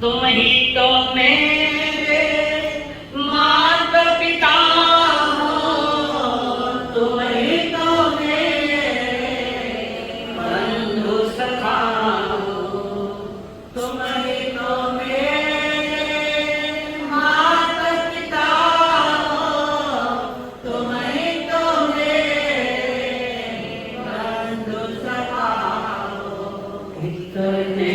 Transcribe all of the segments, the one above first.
तुम ही तो मेरे माता पिता हो, तुम ही तो मेरे बंधु सखा हो, तुम ही तो मेरे माता पिता हो, तुम ही तो मेरे बंधु सखा हो। कितने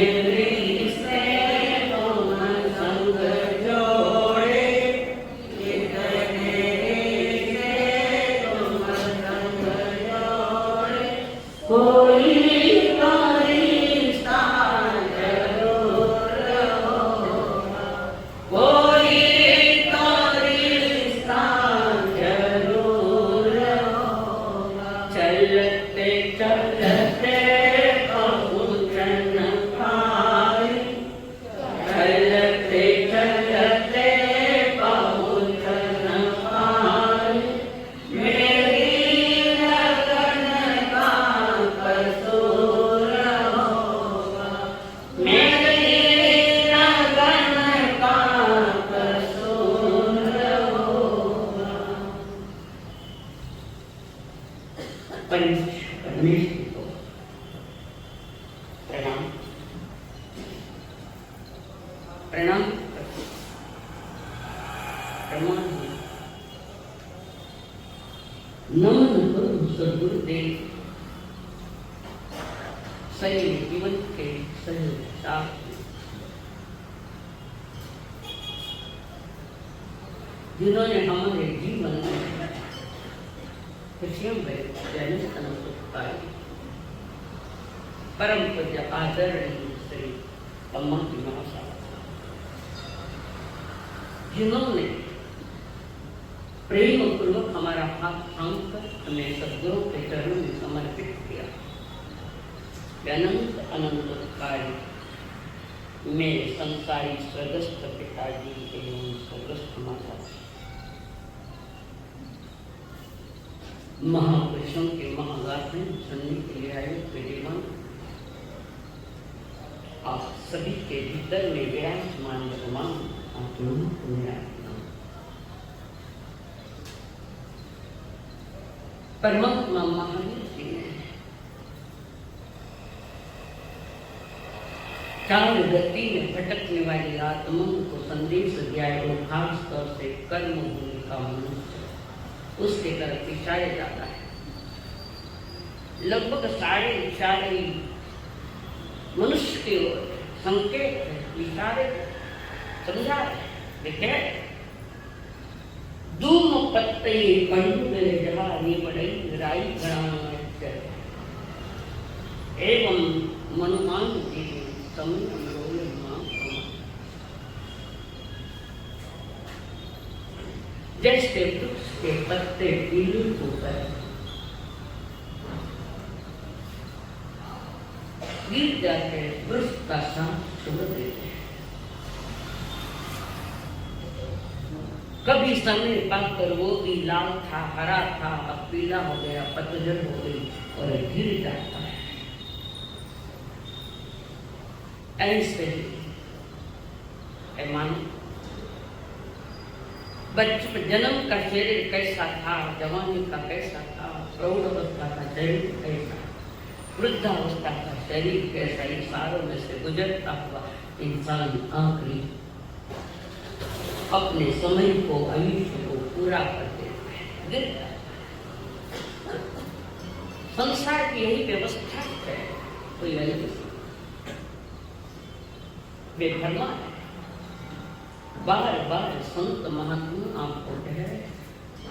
नमन करूं सद्गुरुदेव, सही जीवन के सही साथ जिन्होंने हमारे जीवन में खुशियों में जन्म सुख पाई। परम पूज्य आदरणीय श्री अम्मा की महासार, जिन्होंने प्रेम पूर्वक हमारा हाथ थाम कर हमें सद्गुरु के चरणों में समर्पित किया। अनंत अनंत कार्य मेरे संसारी स्वर्गस्थ पिताजी एवं स्वर्गस्थ माता, महापुरुषों के महागाथें सुनने के लिए आए प्रियमान, आप सभी के भीतर में विराजमान भगवान आप लोगों को मेरा परमात्मा महावीर जी ने चार गति में भटकने वाली आत्माओं को संदेश दिया और खास तौर से कर्म भूमि का मनुष्य उसके तरफ इशारे जाता है। लगभग 4.5 मनुष्य की ओर संकेत है, इशारे समझा है। देखिए धूम पत्ते पंडु जहानी बड़ई राई गणान एवं मनुमान जी जैसे वृक्ष के पत्ते पीले होकर गिर जाते, वृक्ष का साथ छोड़ देते। कभी समय पाकर वो भी लाल था, हरा था, अब पीला हो गया, पतझड़ हो गई और गिर जाता है। ऐसे ही मानो बचपन जन्म का शरीर कैसा था, जवानी का कैसा था, प्रौढ़ावस्था का शरीर कैसा, वृद्धावस्था का शरीर कैसा, इन सारों में से गुजरता हुआ इंसान आखिरी अपने समय को, आयुष्य को पूरा करते हुए संसार की यही व्यवस्था है। कोई अलग बेफरमा है। बार बार संत महात्मा आपको कहे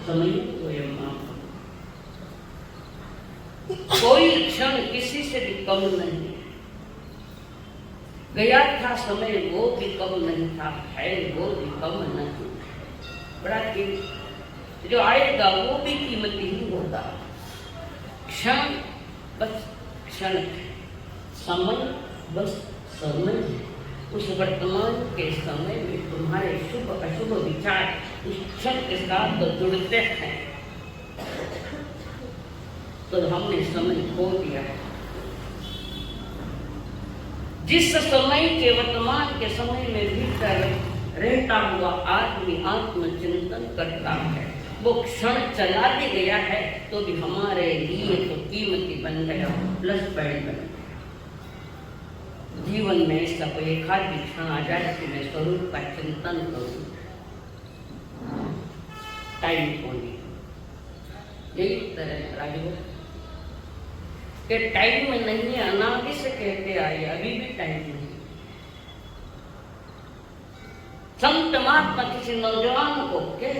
समय को कोई क्षण किसी से भी कम नहीं। गया था समय वो भी कम नहीं था, है वो भी कम नहीं। बड़ा कीमती, जो आएगा वो भी कीमती ही होगा। क्षण बस क्षण, समय बस समय। उस वर्तमान के समय में तुम्हारे शुभ अशुभ विचार उस क्षण के साथ तो जुड़ते हैं, तो हमने समय खो दिया है। जिस समय के वर्तमान के समय में भीतर रहता हुआ आदमी आत्मचिंतन करता है, वो क्षण चला भी गया है तो भी हमारे लिए तो कीमती बन गया, प्लस पॉइंट बन गया। जीवन में इसका कोई एक आध भी क्षण आ जाए कि मैं स्वरूप का चिंतन करूं, टाइम को नहीं। यही तरह राजू के टाइम में नहीं है, अनादि से कहते आए, अभी भी टाइम नहीं। संत महात्मा किसी नौजवान को कह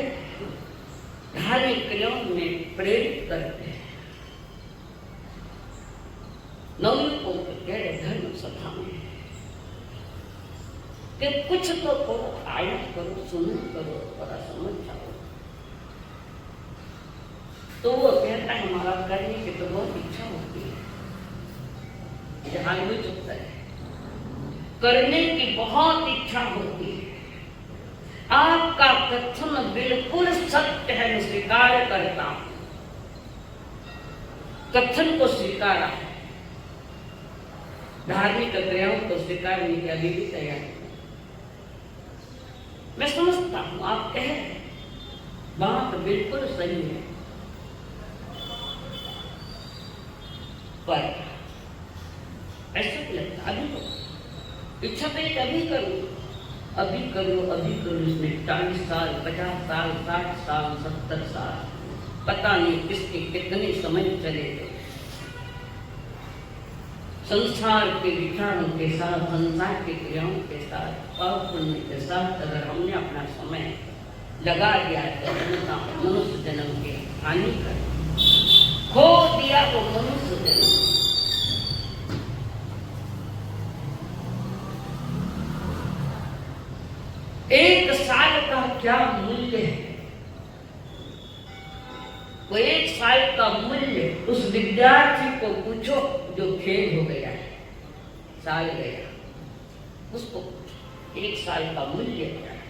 धार्मिक क्रियाओं में प्रेरित करते हैं, नवयुवकों को कह रहे धर्म सभा में कि कुछ तो करो, आया करो, सुनो करो, थोड़ा समझ जाओ। तो वो कहता है हमारा करने की तो बहुत इच्छा होती है, जहां भी चुपता है, करने की बहुत इच्छा होती है। आपका कथन बिल्कुल सत्य है, मैं स्वीकार करता हूं, कथन को स्वीकारा है, धार्मिक क्रियाओं को स्वीकारने की अभी भी तैयार है। मैं समझता हूं आप कह रहे हैं, बात बिल्कुल सही है, पर ऐसा क्यों लगता अभी तो इच्छा तो अभी करूं, अभी करो, अभी करो। इसमें 40 साल, 50 साल, 60 साल, 70 साल, पता नहीं किसके कितने समय चले गए। संसार के विचारों के साथ, संसार की क्रियाओं के साथ, पाप पुण्य के साथ अगर हमने अपना समय लगा दिया तो मनुष्य जन्म के हानि कर खो दिया वो मनुष्य जन्म। एक साल का क्या मूल्य है? वो एक साल का मूल्य उस विद्यार्थी को पूछो जो फेल हो गया है, साल गया, उसको पूछो एक साल का मूल्य क्या है?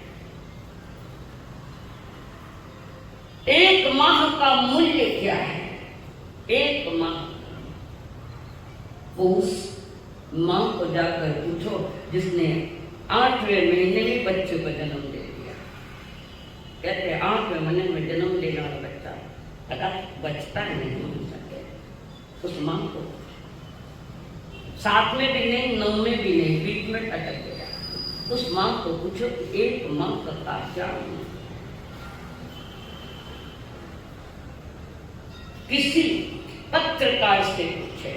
एक माह का मूल्य क्या है? एक माह, उस माँ को जाकर पूछो जिसने 8वें महीने में बच्चे को जन्म दे दिया। कहते हैं 8वें महीने में जन्म लेने वाला बच्चा अगर बचता नहीं हो सके, उस माँ को 7 में भी नहीं, 9 में भी नहीं, बीच में अटक गया, उस माँ को पूछो एक माँ का क्या है? किसी पत्रकार से पूछे,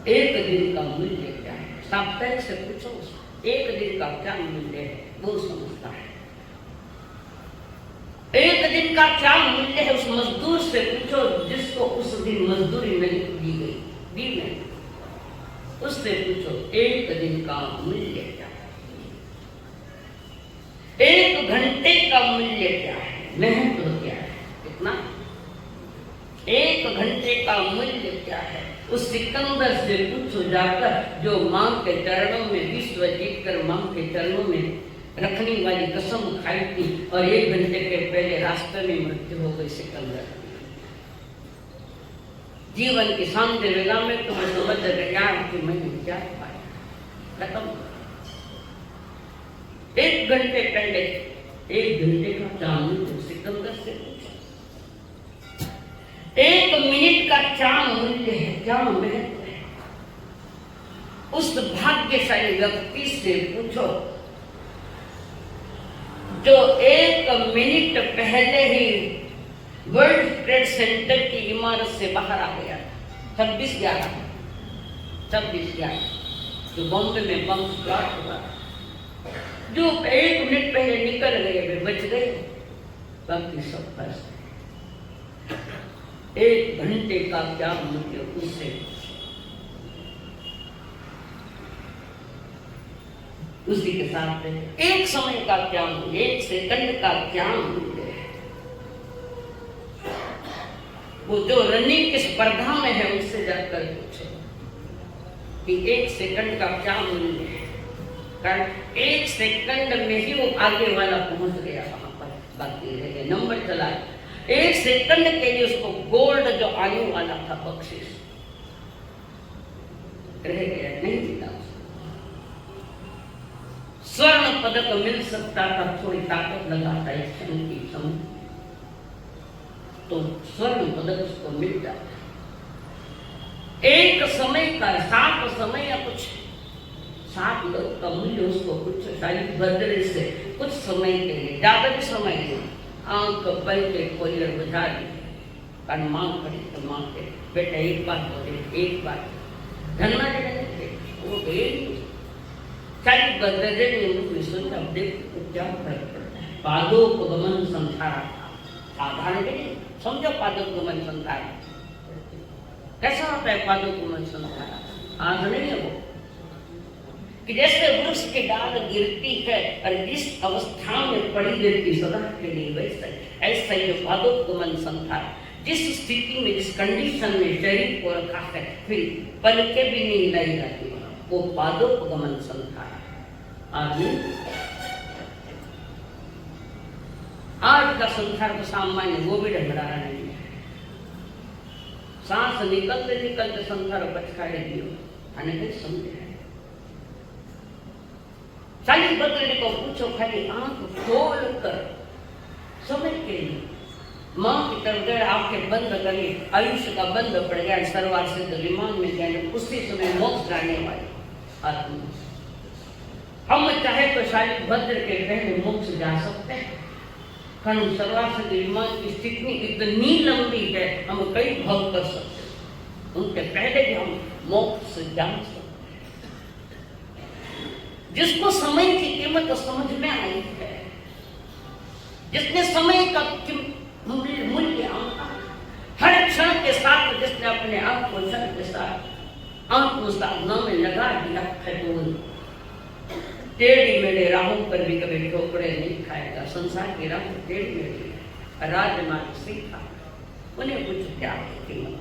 एक दिन का मूल्य क्या है? साप्ताहिक से पूछो एक दिन का क्या मूल्य है, वो समझता है। एक दिन का क्या मूल्य है उस मजदूर से पूछो जिसको उस दिन मजदूरी नहीं दी गई, दी नहीं, उससे पूछो एक दिन का मूल्य क्या है? एक घंटे का मूल्य क्या है? महत्व क्या है? कितना? एक घंटे का मूल्य क्या है? उस सिकंदर से पूछो जाकर जो मां के चरणों में विश्व जीत कर मां के चरणों में रखने वाली कसम खाई थी और 1 घंटे के पहले रास्ते में मृत्यु हो गई सिकंदर। जीवन की शांति वेला में तुम्हें समझ गया कि मैंने क्या पाया, खत्म। 1 घंटे पहले 1 घंटे का चांद सिकंदर से पूछा, 1 मिनट का क्या मूल्य है, क्या महत्व है? उस भाग्यशाली व्यक्ति से पूछो जो 1 मिनट पहले ही वर्ल्ड ट्रेड सेंटर की इमारत से बाहर आ गया, 26/11 जो बॉम्बे में बम ब्लास्ट हुआ, जो 1 मिनट पहले निकल गए वे बच गए, बाकी सब फंस गए। 1 घंटे का क्या मूल्य उससे, उसी के साथ एक समय का क्या मूल्य, 1 सेकंड का क्या मूल्य है? वो जो रनिंग की स्पर्धा में है उससे जाकर पूछो कि 1 सेकंड का क्या मूल्य है, कारण 1 सेकंड में ही वो आगे वाला पहुंच गया वहां पर, बाकी रह गए, नंबर चला। 1 सेकंड के लिए उसको गोल्ड जो आने वाला था बख्शिश रह गया, नहीं मिला। स्वर्ण पदक मिल सकता था, थोड़ी ताकत लगाता है क्षण की समय, तो स्वर्ण पदक उसको मिल जाता। एक समय का 7 समय या कुछ 7 लोग का मूल्य उसको कुछ शायद बदले से कुछ समय के लिए, ज्यादा भी समय नहीं, आंख बल के कोई बुझा दी और मांग करे तो मांग के बेटा एक बात बोले, एक बात धनना जगह थे वो गए शायद बदले नहीं सोचा। अब देख तो क्या फर्क पड़ता है। पादोपगमन संसार था, साधारण नहीं समझो। पादोपगमन संसार कैसा होता है? पादोपगमन संसार आज नहीं है वो कि जैसे वृक्ष के डाल गिरती है और जिस अवस्था में पड़ी रहती सदा के लिए, वैसा ऐसा ही पादोपगमन संसार जिस स्थिति में, जिस कंडीशन में शरीर को रखा है, फिर पलके भी नहीं हिलाई जाती, वो पादोपगमन संसार। आज का संसार तो सामान्य वो भी ढंगड़ारा नहीं है। सांस निकलते निकलते संसार बचकाए दियो आने के समझे। चालीस बकरे को पूछो, खाली आंख खोल कर समय के लिए मां की तरफ गए, आंखें बंद करी, आयुष्य का बंद पड़ गया, सरवार से विमान में गए, उसी समय मोक्ष जाने वाले आत्मा। हम चाहे तो शायद भद्र के पहले मोक्ष जा सकते हैं, कारण सरवार से विमान की स्थिति इतनी लंबी है, हम कई भव कर सकते हैं, उनके पहले भी हम मोक्ष जा सकते। जिसको समय की कीमत समझ में आई है, जिसने समय का मूल्य आंका, हर क्षण के साथ जिसने अपने आप को क्षण के साथ आत्म साधना में लगा दिया है, तो टेढ़ी मेढ़े राहों पर भी कभी ठोकरे नहीं खाएगा। संसार की राह टेढ़ी मेढ़ी राजमार्ग सीखा, उन्हें कुछ क्या कीमत।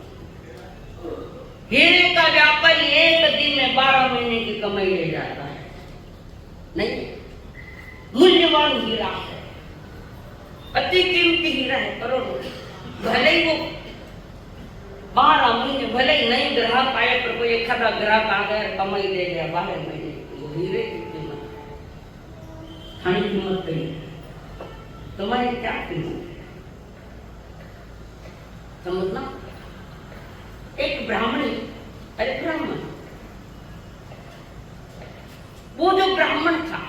हीरे का व्यापारी एक दिन में 12 महीने की कमाई ले जाता है, नहीं, मूल्यवान हीरा है, अति कीमती हीरा है, करोड़ों। भले ही वो 12 महीने, भले ही नई ग्राहक आए, पर कोई एक आधा ग्राहक आ गया कमाई दे गया 12 महीने की, वो हीरे की कीमत है। खाने की कीमत नहीं है, तुम्हारी क्या कीमत है समझना। एक ब्राह्मणी, अरे ब्राह्मण, वो जो ब्राह्मण था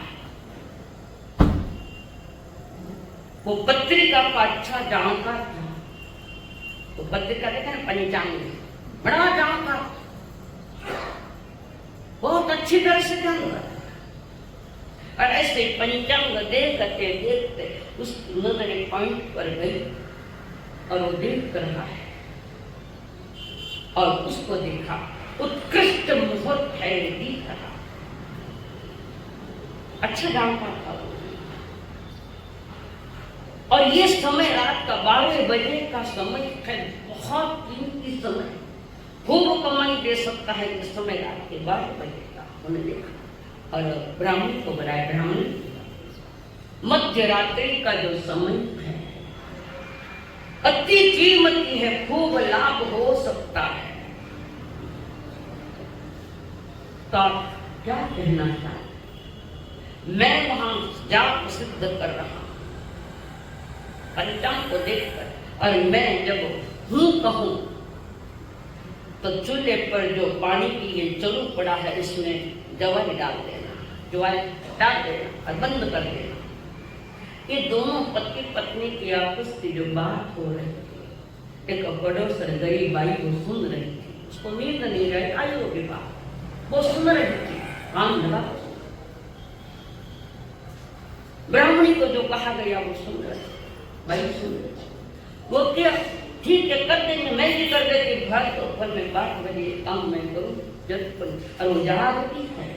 वो पत्रिका का अच्छा जानकार था। तो पत्रिका देखा ना, पंचांग, बड़ा जानकार, बहुत अच्छी तरह से जानकार। और ऐसे पंचांग देखते देखते उस नजर एक पॉइंट पर गई और वो देख कर रहा है और उसको देखा उत्कृष्ट मुहूर्त है, दिख रहा, अच्छा जानकार था। और ये समय रात का 12 बजे का समय है, बहुत कीमती समय, खूब कमाई दे सकता है इस समय रात के 12 बजे का। उन्होंने देखा और ब्राह्मण को बुलाया, ब्राह्मण मध्य रात्रि का जो समय है अति कीमती है, खूब लाभ हो सकता है, तो आप क्या कहना चाहते? मैं वहां जाप सिद्ध कर रहा हूं पंचांग को देखकर, और मैं जब हूं कहूं तो चूल्हे पर जो पानी की ये चलू पड़ा है इसमें जवाई डाल देना, जवाई डाल देना और बंद कर देना। ये दोनों पति पत्नी की आपस की जो बात हो रही थी, एक पड़ोसन गरीब बाई वो सुन रही थी, उसको नींद नहीं रही, आयु की बात वो सुन रही थी, कान लगा। ब्राह्मणी को जो कहा गया वो सुन रही, भाई सुन रही, वो क्या ठीक है कर देंगे, मैं भी कर देती, घर तो फल में बात बनी, काम मैं करूं जब, और वो जागती है।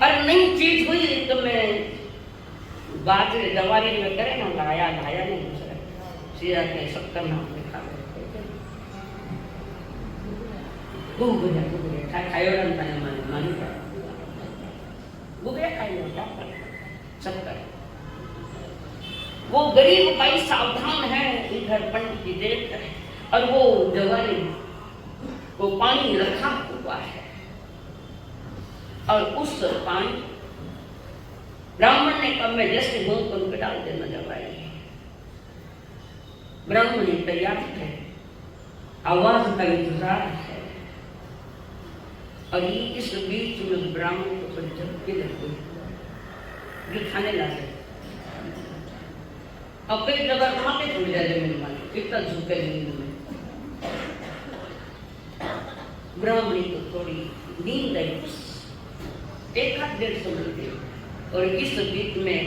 और नई चीज हुई तो मैं बात दवारी में करे ना, लाया नहीं दूसरा सीधा के 70 नाम लिखा गुगुरे खायो मानी गुगरे खाइयो क्या कर 70। वो गरीब भाई सावधान है, इधर पंडित जी देख रहे और वो जवानी वो पानी रखा हुआ है और उस पानी ब्राह्मण ने कहा मैं जैसे हूं तो उनको डाल देना दवाई। ब्राह्मण तैयार है, आवाज का इंतजार है और इस बीच में ब्राह्मण को कुछ झटके लगे जो खाने लगे। अब कई जगह कहाँ पे छूट जाए मेहमान, कितना झुके नींद में। ब्राह्मणी को थोड़ी नींद आई, एक हाथ 150 मिनट और इस बीच में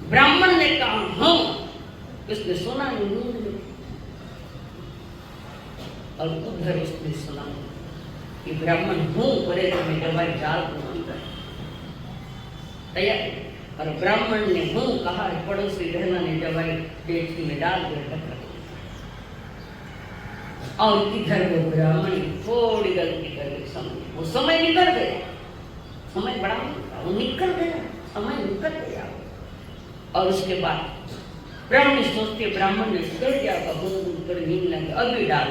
ब्राह्मण ने कहा हाँ, उसने सुना नहीं नींद में और उधर उसने सुना कि ब्राह्मण हूं करे तो मैं दवाई डाल दूंगा तैयार। और ब्राह्मण ने हूं कहा, पड़ोसी रहना ने दवाई पेटी में डाल दिया और इधर वो ब्राह्मण थोड़ी गलती कर गई, समय वो समय निकल गया, समय बड़ा वो निकल गया, समय निकल गया। और उसके बाद ब्राह्मण सोचते ब्राह्मण ने कर दिया कर नींद लगे अभी डाल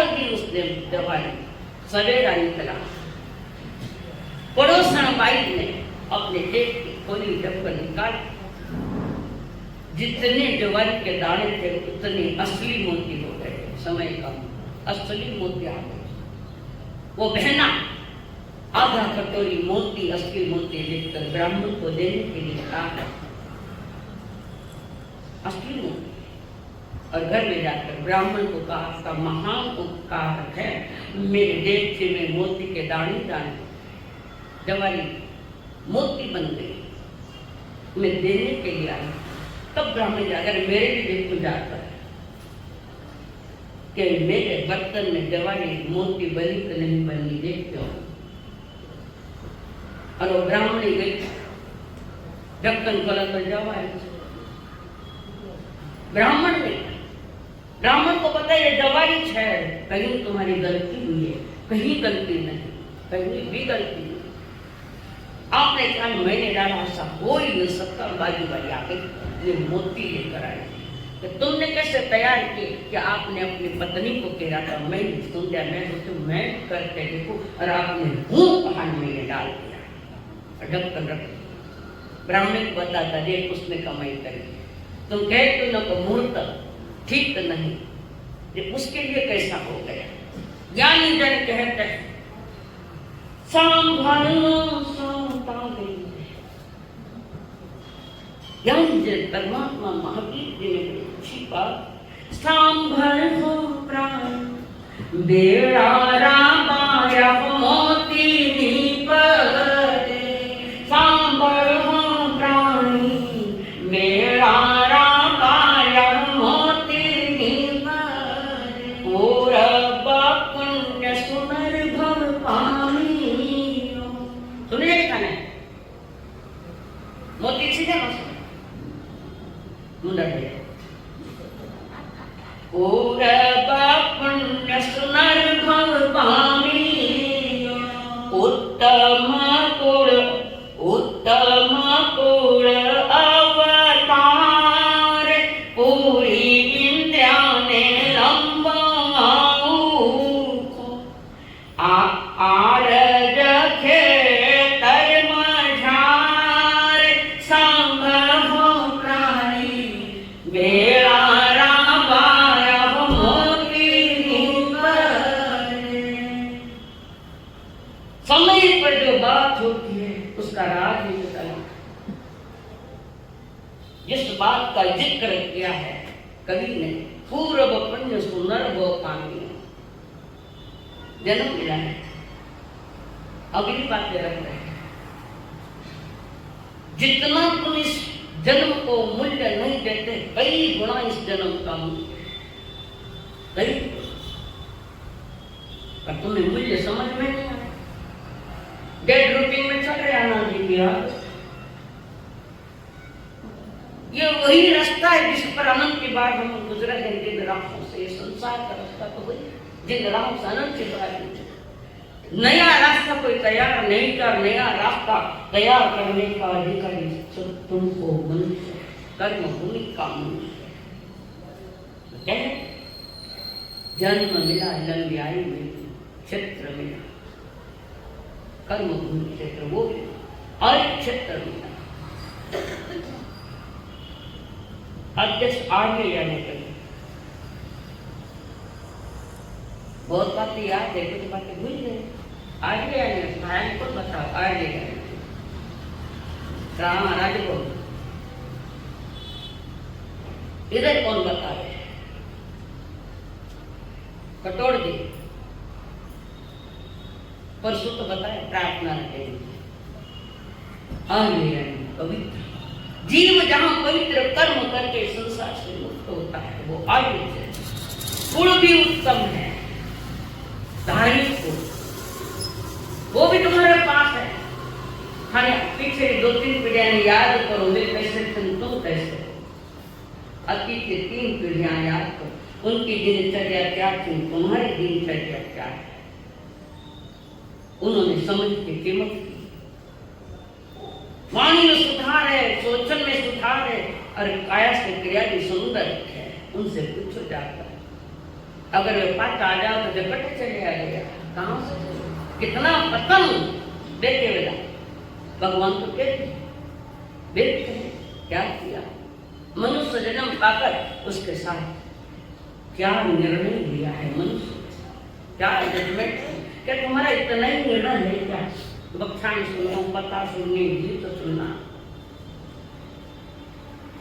दी उसने दवाई। सवेरा निकला, पड़ोसन बाई ने अपने जेब की खोली डब्बा निकाल, जितने जवारी के दाने थे उतने असली मोती हो गए। समय का असली मोती आ गए। वो बहना आधा कटोरी मोती असली मोती लेकर ब्राह्मण को देने के लिए कहा, असली मोती। और घर में जाकर ब्राह्मण को कहा, आपका महान उपकार है, मेरे देवते में मोती के दाने दाने जवारी मोती बन गई, मैं देने के लिए आई। तब ब्राह्मण जाकर मेरे भी देख को जाता है कि मेरे बर्तन में जवारी मोती बनी तो नहीं बनी, देखते हो। और वो ब्राह्मणी गई, ढक्कन खोला तो जवारी। ब्राह्मण को पता है ये जवारी है, कहीं तुम्हारी गलती हुई है, कहीं गलती नहीं, कहीं भी गलती नहीं। आपने कहा मैंने डाला, ऐसा हो ही नहीं सकता। बाजू वाली आके ये मोती लेकर आई, तो तुमने कैसे तैयार किए कि आपने अपनी पत्नी को कह रहा था मैं सुन लिया, मैं करके देखो, और आपने मुंह कहानी में ये डाल दिया, ढक्कन रख। ब्राह्मण को बताता देख उसने कमाई करी, तुम कहते हो ना मुहूर्त ठीक नहीं, ये उसके लिए कैसा हो गया। ज्ञानी जन कहते हैं परमात्मा महावीर जी ने अच्छी बात, सांभर हो प्राण बेड़ा रामाया मोती निपरे, सांभर हो प्राणी बेड़ा रामाया मोती निपरे, पूरब पुण्य सुनर भव पामी। सुनिए क्या है मोती सीधे मस्त मुंडा है, पूरब पुण्य सुनर भव पामी, उत्तम कुल अवतार, पूरी इंद्रिया ने लंबाऊ, आरज खेतर मझार, संभव प्राणी बेड़ा रामाया मोती निपरे। समय पर जो बात होती है उसका राज नहीं होता। जिस बात का जिक्र किया है कवि ने, पूर्व पुण्य सुनर वो पानी, जन्म मिला है, अगली बातें रख रहे हैं। जितना तुम इस जन्म को मूल्य नहीं देते, कई गुना इस जन्म का मूल्य, कई, पर तुम्हें मूल्य समझ में नहीं आया। डेड रूटिंग में चल रहे आनंद जी की याद, ये वही रास्ता है जिस पर अनंत के बाद हम गुजरे हैं जिन राहों से। संसार का रास्ता तो वही जिन राहों से अनंत के बाद नया रास्ता कोई तैयार नहीं कर, नया रास्ता तैयार करने का अधिकारी तुमको मनुष्य, कर्म भूमि का मनुष्य। जन्म मिला, लंबी आयु मिली, क्षेत्र मिला, कर्म भूमि क्षेत्र वो भी, और क्षेत्र मिला। अध्यक्ष आगे जाने के लिए बहुत बातें याद है, कुछ बातें भूल गए। आगे आने भाई को बताओ, आगे जाने राम राज को इधर कौन बता रहे? कटोर दी परसों तो बताया, प्रार्थना रखेंगे। पवित्र जीव जहां पवित्र कर्म करके संसार से मुक्त होता है वो आयु है। गुण भी उत्तम है, धार्मिक को वो भी तुम्हारे पास है। हाँ, पीछे 2-3 पीढ़ियां याद करो, वे कैसे तुम कैसे। अतीत की 3 पीढ़ियां याद करो, उनकी दिनचर्या क्या थी, तुम्हारी दिनचर्या क्या है। उन्होंने समझ की कीमत की, वाणी में सुधार है, सोचन में सुधार है, और काया से क्रिया भी सुंदर है। उनसे पूछो जाकर, अगर वे पास आ जाओ तो झपट चले आ गया, कहां से कितना पतन देखे वेला। भगवान तो कहते क्या किया, मनुष्य जन्म पाकर उसके साथ क्या निर्णय लिया है मनुष्य, क्या जजमेंट, क्या तुम्हारा इतना ही निर्णय है क्या? बख्शान सुनना, पता सुननी, गीत सुनना,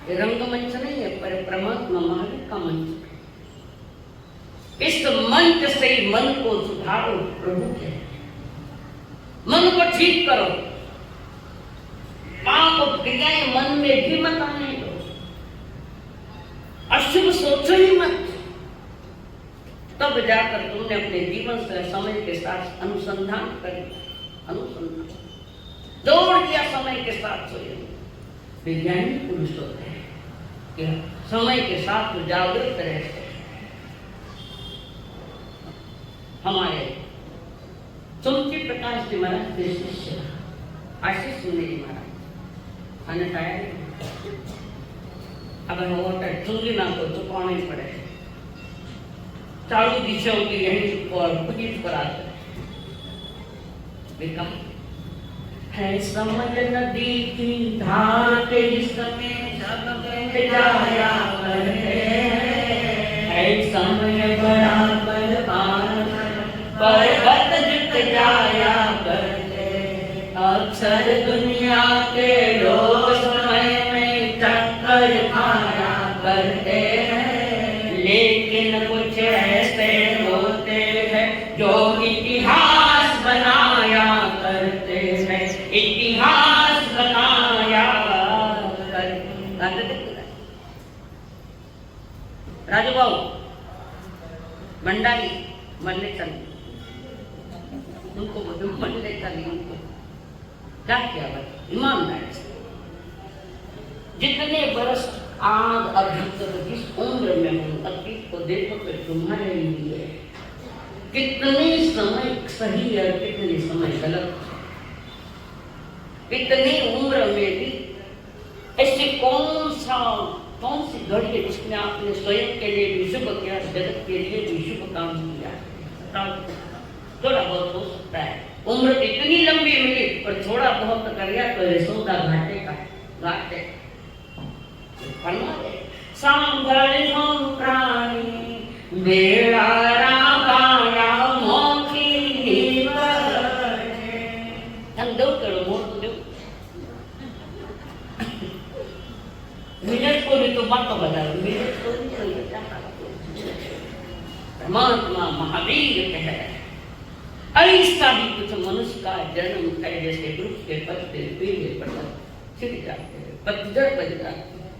ये रंगमंच नहीं है, पर परमात्मा महावीर का मंच है। इस मंच से ही मन को सुधारो, प्रभु के मन को ठीक करो, पाप क्रियाएं मन में भी मत आने दो, अशुभ सोचो ही मत। तब जाकर तुमने अपने जीवन से समय के साथ अनुसंधान कर, अनुसंधान दौड़ दिया समय के साथ। वैज्ञानिक पुरुष होते हैं कि समय के साथ तो जागृत रहते हैं। हमारे सुमति प्रकाश जी महाराज के शिष्य आशीष सुंदर जी महाराज खाने खाया, अगर होटल चुंगी ना तो पाना ही पड़े, चारों दिशाओं की यही पर पुजीत पर आते है। समय नदी की धार के समय सब बह जाया करते है, समय बराबर पर्वत जुट जाया करते, अक्सर दुनिया के लोग समय में चक्कर खाया करते हैं, लेकिन कुछ ऐसे होते हैं जो इतिहास बनाया करते हैं, इतिहास बनाया करते। राजू बाबू मंडाली मरने चल, उनको मरने चली, उनको क्या किया भाई ईमानदारी से। जितने बरस आग अभीतर जिस उम्र में हूँ, अतीत को देखो तो तुम्हारे लिए कितने समय सही और कितने समय गलत, इतनी उम्र में भी ऐसे कौन सी घड़ी है जिसमें आपने स्वयं के लिए भी शुभ किया, जगत के लिए भी शुभ काम किया। थोड़ा बहुत हो सकता है, उम्र इतनी लंबी मिली पर थोड़ा बहुत कर गया तो यशोदा घाटे का घाटे सांभल हम प्राणी बेड़ा रामाया मोखी हम दो करो मोट दो मिनट को भी तो बात तो बता, मिनट को भी परमात्मा महावीर कह रहे हैं। ऐसा ही कुछ मनुष्य का जन्म है, जैसे वृक्ष के पत्ते पीले पड़कर छिड़ जाते हैं, पतझड़ बज जाती है।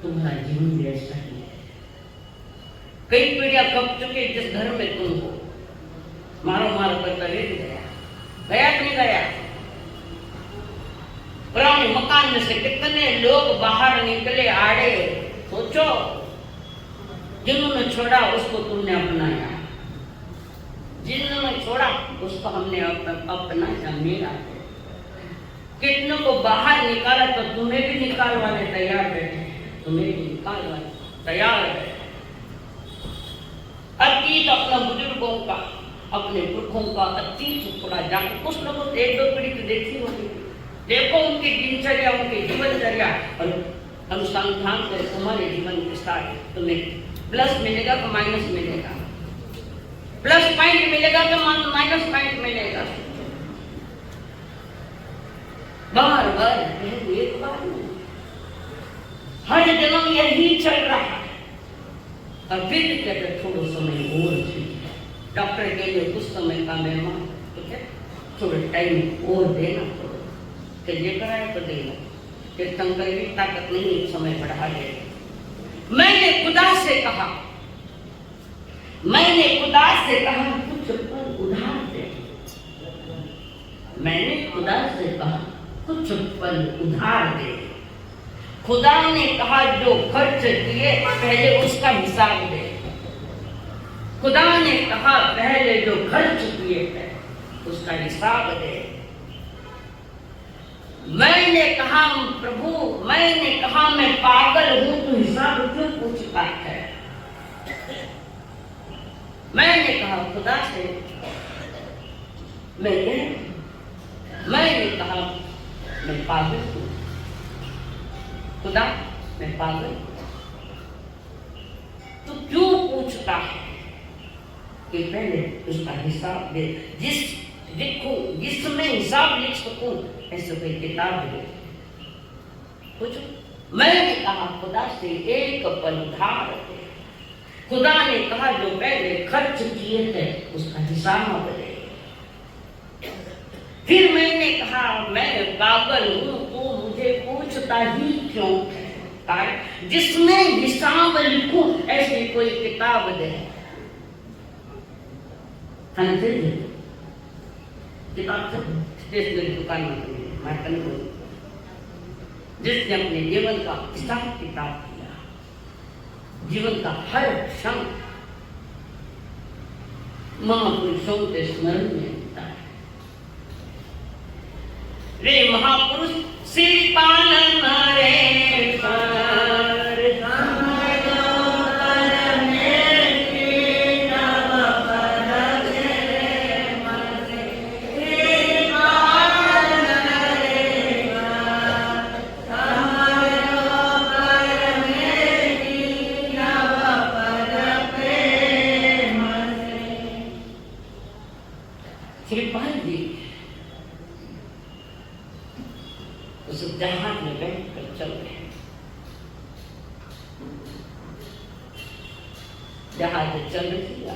तुम्हारा जीवन भी ऐसा ही है। कई पीढ़ियां कब चुके जिस घर में तुम हो, मारो मारो करता ले गया, गया कि नहीं गया? पुराने मकान में से कितने लोग बाहर निकले आड़े, सोचो। जिन्होंने छोड़ा उसको तुमने अपनाया, जिन्होंने छोड़ा उसको हमने अपनाया, मेरा। कितनों को बाहर निकाला तो तुम्हें भी निकालवाने तैयार बैठे, तुम्हें भी निकालवाने तैयार बैठे। अतीत अपना बुजुर्गों का, अपने पुरखों का अतीत थोड़ा जाकर कुछ लोगों ने 1-2 पीढ़ी तो देखी होगी, देखो उनकी दिनचर्या, उनकी जीवनचर्या और अनुसंधान कर तुम्हारे जीवन के साथ तुम्हें प्लस मिलेगा तो माइनस मिलेगा, प्लस पॉइंट मिलेगा तो माइनस पॉइंट मिलेगा। बार बार एक बार नहीं, हर जन्म यही चल रहा है। और फिर कहते थोड़ा समय और डॉक्टर के लिए कुछ समय का मेहमान, ठीक है, थोड़ा टाइम और देना, थोड़ा फिर ये कराए तो देना, फिर शंकर की ताकत नहीं समय बढ़ा देगा। मैंने खुदा से कहा, मैंने खुदा से कहा कुछ पल उधार दे, मैंने खुदा से कहा कुछ पल उधार दे। खुदा ने कहा जो खर्च किए पहले उसका हिसाब दे, खुदा ने कहा पहले जो खर्च किए थे उसका हिसाब दे। मैंने कहा प्रभु, मैंने कहा मैं पागल हूं तो हिसाब क्यों पूछता है। मैंने कहा खुदा से, मैंने कहा मैं पागल हूं, खुदा मैं पागल, तो क्यों पूछता है कि पहले उसका हिसाब दे। जिसमें हिसाब लिख सकूं ऐसे कोई किताब दे पूछो। मैंने कहा खुदा से एक पल उधार दे। खुदा ने कहा जो पहले खर्च किए थे उसका हिसाब दे। फिर मैंने कहा मैं पागल हूं तो मुझे पूछता ही क्यों है, जिसमें हिसाब लिखूं ऐसी कोई किताब दे। किताब स्टेशनरी दुकान में मैं जिसने अपने जीवन का हिसाब किताब किया, जीवन का हर क्षण महापुरुषों के स्मरण में होता है। रे महापुरुष सिर पालन रे जहाज में बैठकर चल रहे हैं। जहाज चल रही है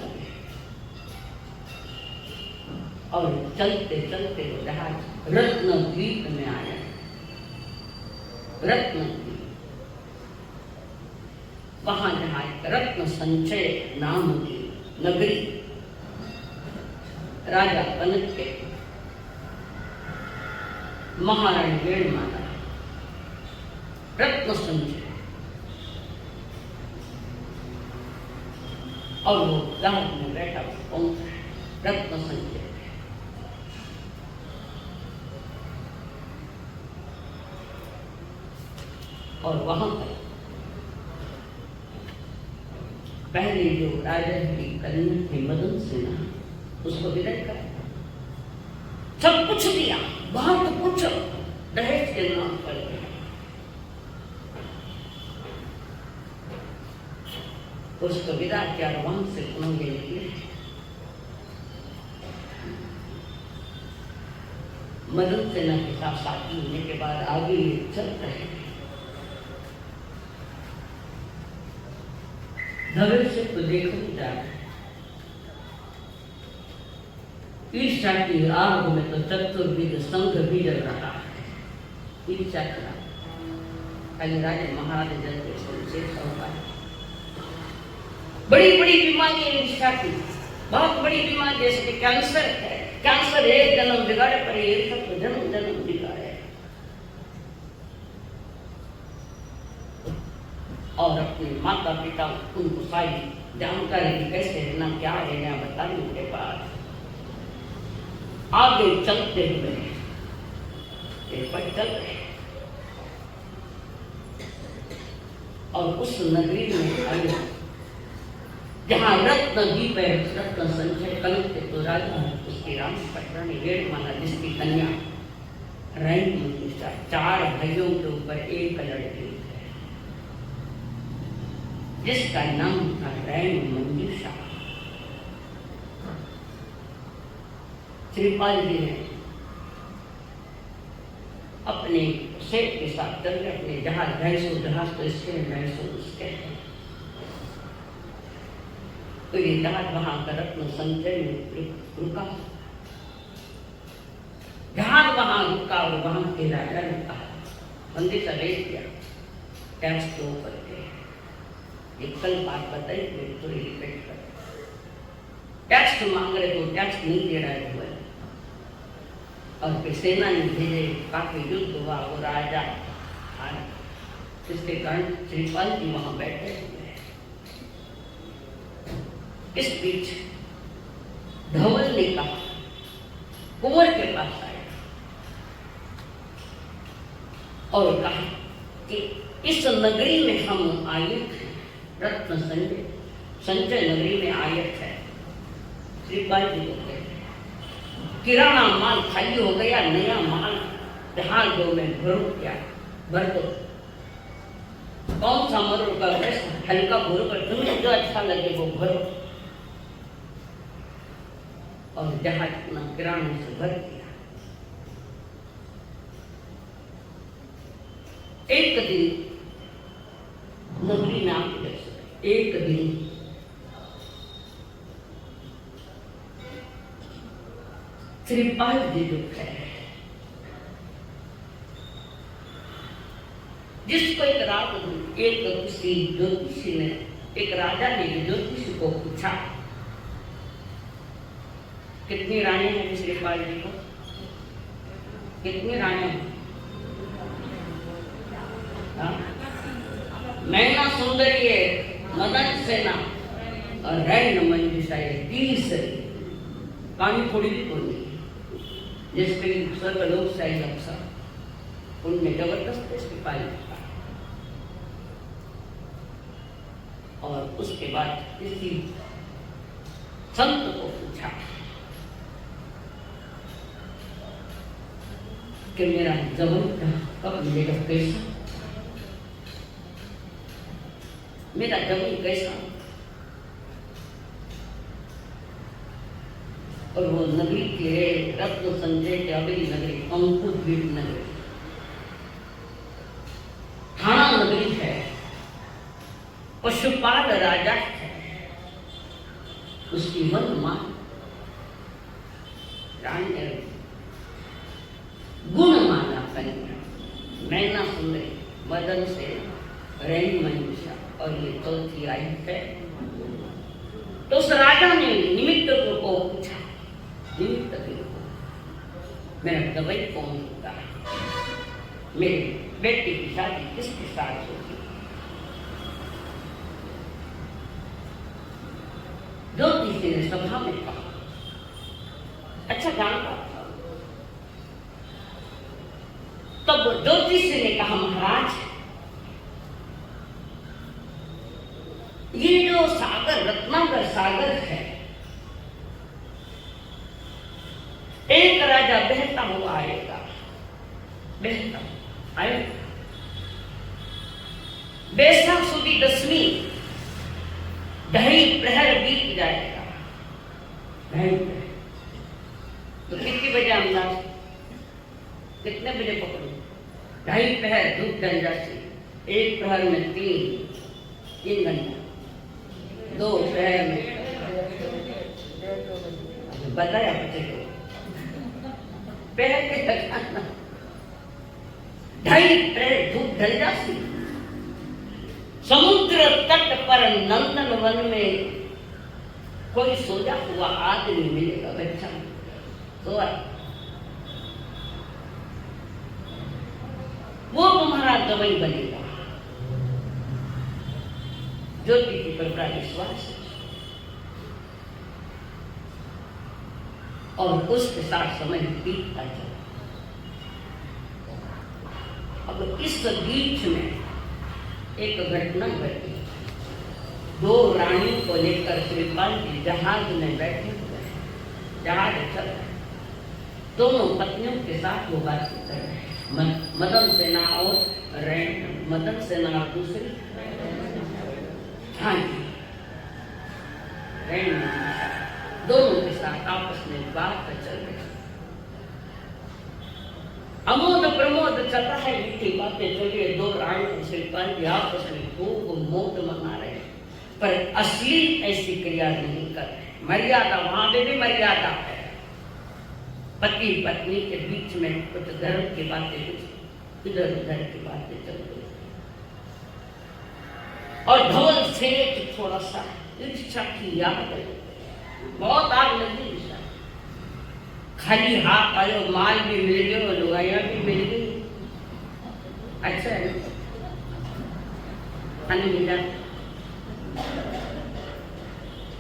और चलते चलते वो जहाज रत्नद्वीप में आया। रत्नद्वीप, वहां जहाज रत्न संचय नाम की नगरी राजा कनक के महारानी वेण माता रत्न संचय, और वो जहाज में बैठा पहुंचा रत्न संचय। और वहां पर पहले जो राजा की कन्या थी मदन सेना, उसको विदा कर सब कुछ दिया, बहुत कुछ दहेज के नाम पर। उसको विदा किया, वहां से उन्होंने निकले। मदन सेना के साथ साथी होने के बाद आगे चल रहे हैं। धवल से तो देखने जा रहे हैं। ईर्ष्या की आग में तो चतुर्विध संघ भी जल रहा है। ईर्ष्या करा खाली राजा महाराज जल के संशेष होगा। बड़ी बड़ी बीमारी ईर्ष्या की, बहुत बड़ी बीमारी, जैसे कि कैंसर है। कैंसर एक जन्म बिगाड़े पर ईर्ष्या तो जन्म जन्म बिगाड़े। और अपने माता पिता उनको सारी जानकारी कैसे रहना, क्या रहना बताने के बाद आगे चलते हुए पर चल रहे और उस नगरी में आए जहाँ रत्न दीप है रत्न संचय कलंक तो राजा उसकी राम पटरानी रेड माना जिसकी कन्या रैन मंजूषा, 4 भाइयों के ऊपर एक लड़की है जिसका नाम था रैन मंजूषा। श्रीपाल जी ने अपने सेठ के साथ चल रहे अपने जहाज तो इसके उसके तो ये जहाज वहां का रत्न संचय में रुका। जहाज वहां रुका और वहां के राजा ने कहा बंदी सा रेस किया टैक्स के ऊपर के एक कल बात बताई थोड़ी रिपीट कर। टैक्स मांग रहे तो टैक्स नहीं दे रहा है और फिर सेना ने भेजे, काफी युद्ध हुआ, वो राजा आया जिसके कारण श्रीपाल जी वहां बैठे हुए। इस बीच धवल ने कहा कुंवर के पास आया और कहा कि इस नगरी में हम आयत हैं, रत्न संचय नगरी में आयत है। श्रीपाल जी को कहते किराना माल खाली हो गया, नया माल जहाजों में भरो क्या भर दो। कौन सा मरो का वैसा हल्का भरो कर तुम्हें जो अच्छा लगे वो भरो। और जहाज अपना किराने से भर दिया। एक दिन नगरी नाम एक दिन श्रीपाल जी जो है जिसको एक रात एक किसी ज्योतिषी ने एक राजा ने ज्योतिषी को पूछा कितनी रानी है श्रीपाल जी को, कितनी रानी? मैना सुंदरी है, मदन सेना और रैन मंजूषा है, 30 पानी थोड़ी भी कोई जिसपे सर्वलोक से अवसर उनमें जबरदस्त श्रीपाल था। और उसके बाद किसी संत को पूछा कि मेरा जबन कब मिलेगा, कैसा मेरा जबन कैसा? और वो नगरी के रत्न संजय के अगली नगरी अंकुद्वीप नगरी थाना नगरी है, पशुपाल राजा है, उसकी मनमान रानी गुणमाला कन्या नैना सुंदरी मदन से रैन मंजूषा और ये चौथी आई है। तो उस राजा ने निमित्त को पूछा मेरा दवाई कौन होता है, मेरे बेटे की शादी किसके साथ होगी? ज्योतिषी ने सभा में कहा, अच्छा जानता था। तब ज्योतिषी ने कहा महाराज ये जो सागर रत्नाकर सागर है एक राजा बहता हुआ आएगा, बहता आएगा बैसाख सुदी 10वीं 2:30 प्रहर बीत जाएगा। तो कितने बजे अंदाज कितने बजे पकड़ू? 2:30 प्रहर धूप ढल जाती, 1 प्रहर में 3 घंटा, 2 प्रहर में बताया बच्चे को पहले के 2:30 प्रहर धूप ढल जाती। समुद्र तट पर नंदन वन में कोई सोया हुआ आदमी मिलेगा, बच्चा सोया, वो तुम्हारा गवई बनेगा। ज्योतिषी पर बड़ा विश्वास है और उसके साथ समय बीतता चला। अब इस बीच में एक घटना घटी। दो रानियों को लेकर श्रीपाल जी जहाज में बैठे हुए हैं। जहाज चल रहा है, दोनों पत्नियों के साथ वो बातचीत कर रहे हैं। मदन सेना और मदन सेना और दूसरी, हाँ जी, दोनों के साथ आपस में बात चल रही है। अमोद प्रमोद चल रहा है, मीठी बातें चल रही है। दो रानी श्रीपाल जी आपस में खूब मोद मना रहे हैं, पर असली ऐसी क्रिया नहीं कर रहे। मर्यादा, वहां पे भी मर्यादा है। पति पत्नी के बीच में कुछ धर्म की बातें, कुछ इधर उधर की बातें चल रही है। और धवल सेठ थोड़ा सा ईर्ष्या की याद है, बहुत आग लगी ईर्ष्या। खाली हाथ आयो, माल भी मिल गया, लुगाइया भी मिल गई। अच्छा है, खाने मिल जा,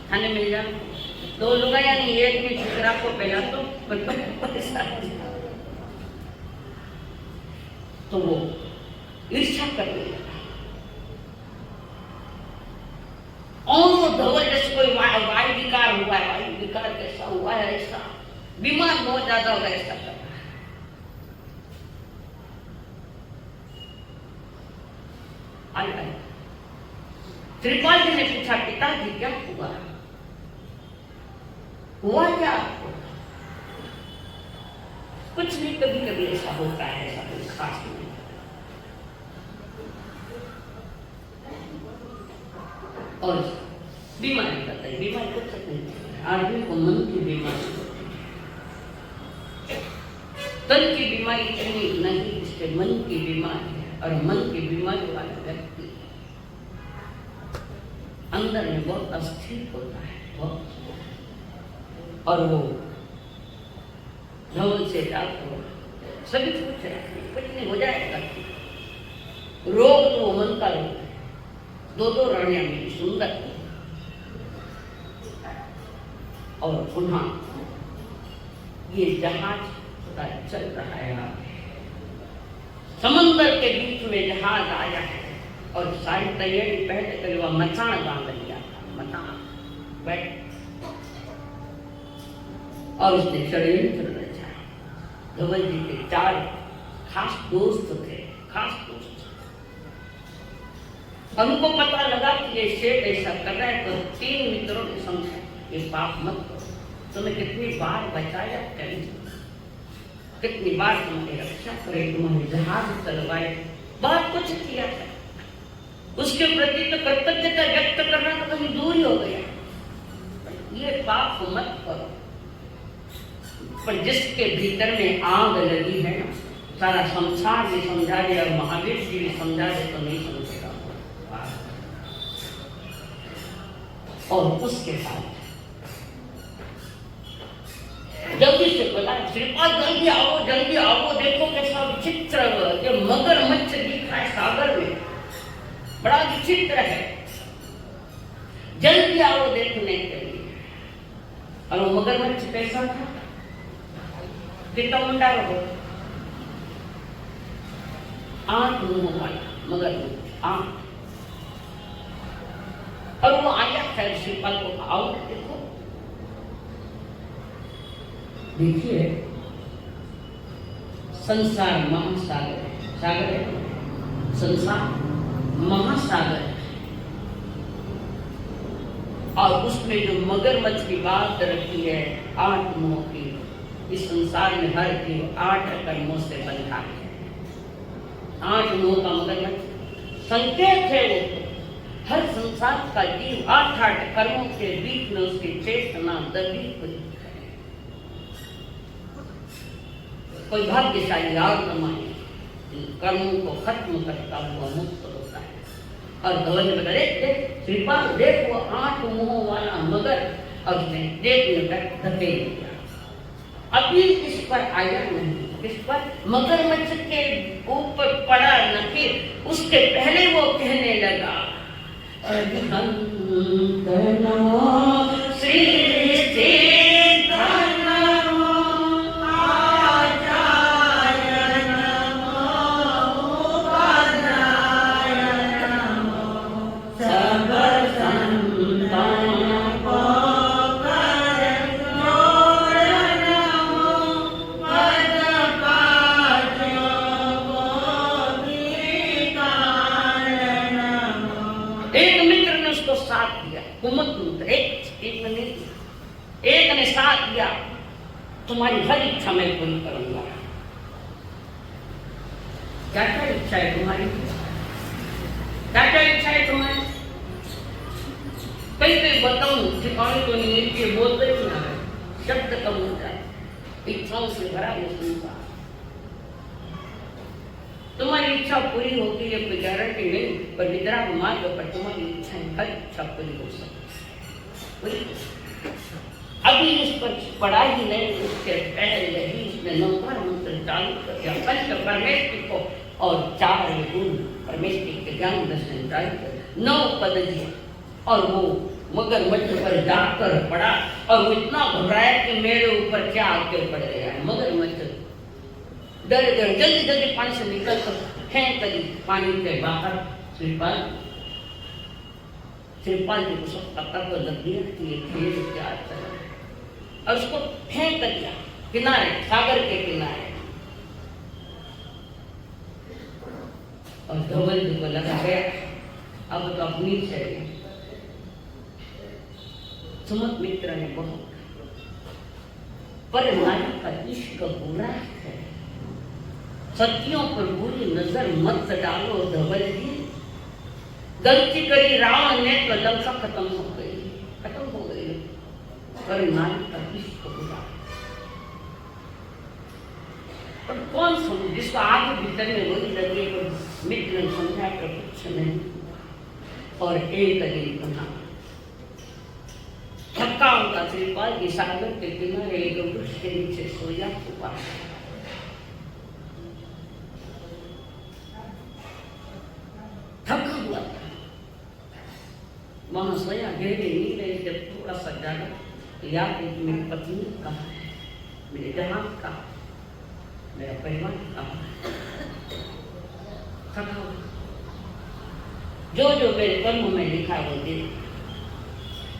खाने मिल जा। दो लुगाइया नहीं, एक भी छोकरा को पहला तो वो ईर्ष्या करने लगा। और धवल जैसे कोई वायु विकार हुआ है, वायु विकार कैसा हुआ है, ऐसा बीमार बहुत ज्यादा होगा, ऐसा कर रहा है। आई श्रीपाल जी ने पूछा, पिताजी क्या हुआ, हुआ क्या आपको? कुछ नहीं, कभी कभी ऐसा होता है, ऐसा कोई खास नहीं। और बीमारी बताइए, बीमारी कुछ नहीं, आदमी को मन की बीमारी होती है। तन की बीमारी इतनी नहीं, इसके मन की बीमारी है। और मन की बीमारी वाला व्यक्ति अंदर में बहुत अस्थिर होता है, बहुत। और वो धवल से डॉक्टर सभी कुछ नहीं हो जाएगा। रोग तो वो मन का रोग है। दो रानियां मेरी सुंदर थी, और पुनः ये जहाज चल रहा है आगे, समंदर के बीच में जहाज आया है। और सारी तैयारी पहले कर वह मचान बांध लिया था, मचान बैठ, और उसने षड्यंत्र रचा। धवल जी के 4 खास दोस्त थे, खास दोस्त। हमको पता लगा कि ये शेर ऐसा कर रहा है, तो 3 मित्रों ने समझा ये पाप मत करो। तुम्हें कितनी बार बचाया, कितनी बार तुम्हारी रक्षा करे, तुम्हारे जहाज चलवाए, बहुत कुछ किया था। उसके प्रति तो कृतज्ञता व्यक्त करना तो कहीं दूर ही हो गया। ये पाप मत करो। पर जिसके भीतर में आग लगी है ना, सारा संसार भी समझा दे और महावीर जी भी समझा दे तो नहीं समझेगा। और उसके साथ जल्दी से बोला, श्रीपाल जल्दी आओ, देखो कैसा विचित्र ये मगरमच्छ दिख रहा है सागर में, बड़ा विचित्र है, जल्दी आओ देखने के लिए। और वो मगरमच्छ कैसा था, कितना मुंडा हो, 8 मुंह वाला मगरमच्छ, 8। और वो आया खैर श्रीपाल को, आओ देखो, देखिए संसार महासागर है, सागर है, संसार महासागर है। और उसमें जो मगरमच्छ की बात रखी है 8 मुंह की, इस संसार में हर जीव 8 कर्मों से बंधा है। 8 मुंह का मगरमच्छ संकेत है वो, हर संसार का जीव 8 कर्मों के बीच में उसकी चेतना दबी हुई है। कोई भाग्यशाली और कमाए कर्मों को खत्म करता हुआ मुक्त होता है। और धवल ने बता, देख श्रीपाल देख वो 8 मुंहों वाला मगर, और उसने देखने पर धकेल दिया। अभी इस पर आया नहीं, इस पर मगरमच्छ के ऊपर पड़ा न, फिर उसके पहले वो कहने लगा, मंत्र एक ने 7 दिया, तुम्हारी हर इच्छा मैं पूरी करूंगा। क्या क्या इच्छा है तुम्हारी? क्या क्या इच्छा है तुम्हारी? कई बताऊं ठिकाने तो नहीं मिलती, बोलते ही ना है, शब्द कम हो जाए, इच्छाओं से भरा है संसार। तुम्हारी इच्छा पूरी होगी ये कोई गारंटी नहीं, पर निद्रा मार्ग पर तुम्हारी इच्छाएं हर इच्छा पूरी हो सकती। अभी इस पर पढ़ा ही नहीं, उसके पहले ही इसने 9 मंत्र चालू कर दिया, पंच परमेश्वर को और 4 गुण परमेश्वर के ज्ञान दर्शन चालू कर 9 पद दिए। और वो मगरमच्छ पर जाकर पड़ा और वो इतना घबराया कि मेरे ऊपर क्या आके पड़ गया। मगरमच्छ डर जल्दी जल्दी पानी से निकल कर फेंक दी पानी के बाहर। श्रीपाल जी को सब पता तो लग गया कि ये खेल क्या चला और उसको फेंक दिया किनारे, सागर के किनारे। और धवल जी को लगा गया अब तो अपनी से। सुमत मित्र ने बहुत, पर नारी का इश्क बुरा है, सतियों पर बुरी नजर मत डालो धवल जी। गलती करी रावण ने तो लंका खत्म हो गई, पर नारी का इश्क बुरा। और कौन समझ, जिसको आगे भीतर में वही लगे, तो मित्र ने समझा कर कुछ नहीं। और एक दिन बना थका उनका श्रीपाल जी सागर के किनारे एक वृक्ष के नीचे सोया हुआ है। थका हुआ था, वहां सोया, गहरी नींद है। जब थोड़ा सा जागा याद है कि मेरी पत्नी कहाँ है, मेरे जहां कहाँ, मेरा परिवार कहाँ है। थका हुआ, जो जो मेरे कर्म में लिखा वो देख।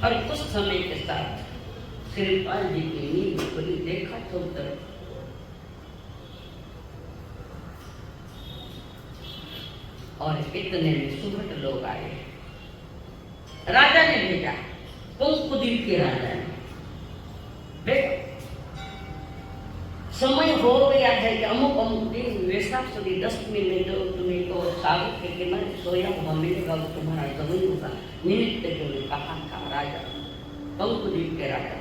और कुछ समय के साथ श्रीपाल जी की नींद खुली, देखा तो उधर और इतने में सुभट लोग आए। राजा ने भेजा, कुंकुदीप के राजा ने, देखो समय हो गया है कि अमुक अमुक दिन वैसा सदी 10 में जो तुम्हें तो सागर के किनारे सोया हुआ मिलेगा, वो तुम्हारा जमीन होगा। निमित्त जो ने कहा था राजा, कुंकुदीप के राजा,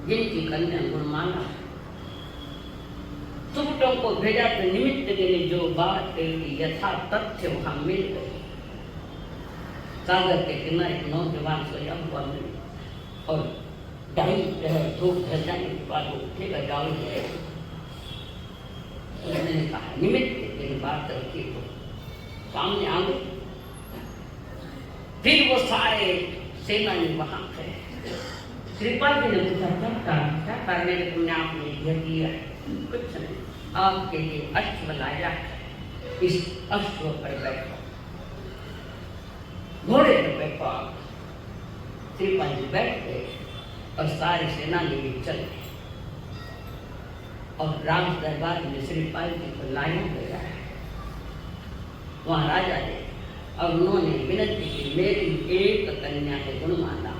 जिनकी कन्या गुणमाला, सुबटों को भेजा तो निमित्त ने जो बात कही यथा तथ्य वहां मिल गई। सागर के किनारे एक नौजवान सोया हुआ मिला और ढाई धूप ढल जाने के बाद वो उठेगा, जाओगे। उसने कहा निमित्त की बात रखी तो सामने आ गए। फिर वो सारे सेनानी वहां थे। श्रीपाल जी ने पूछा क्या करने में तुमने आपने यह किया? कुछ नहीं, आपके लिए अश्व लाया, इस अश्व पर बैठो, घोड़े पर बैठो। श्रीपाल जी बैठ गए और सारी सेनानी भी चल गई और राज दरबार में श्रीपाल जी को लाया गया है। वहां राजा ने और उन्होंने विनती की, मेरी एक कन्या के गुणमाला,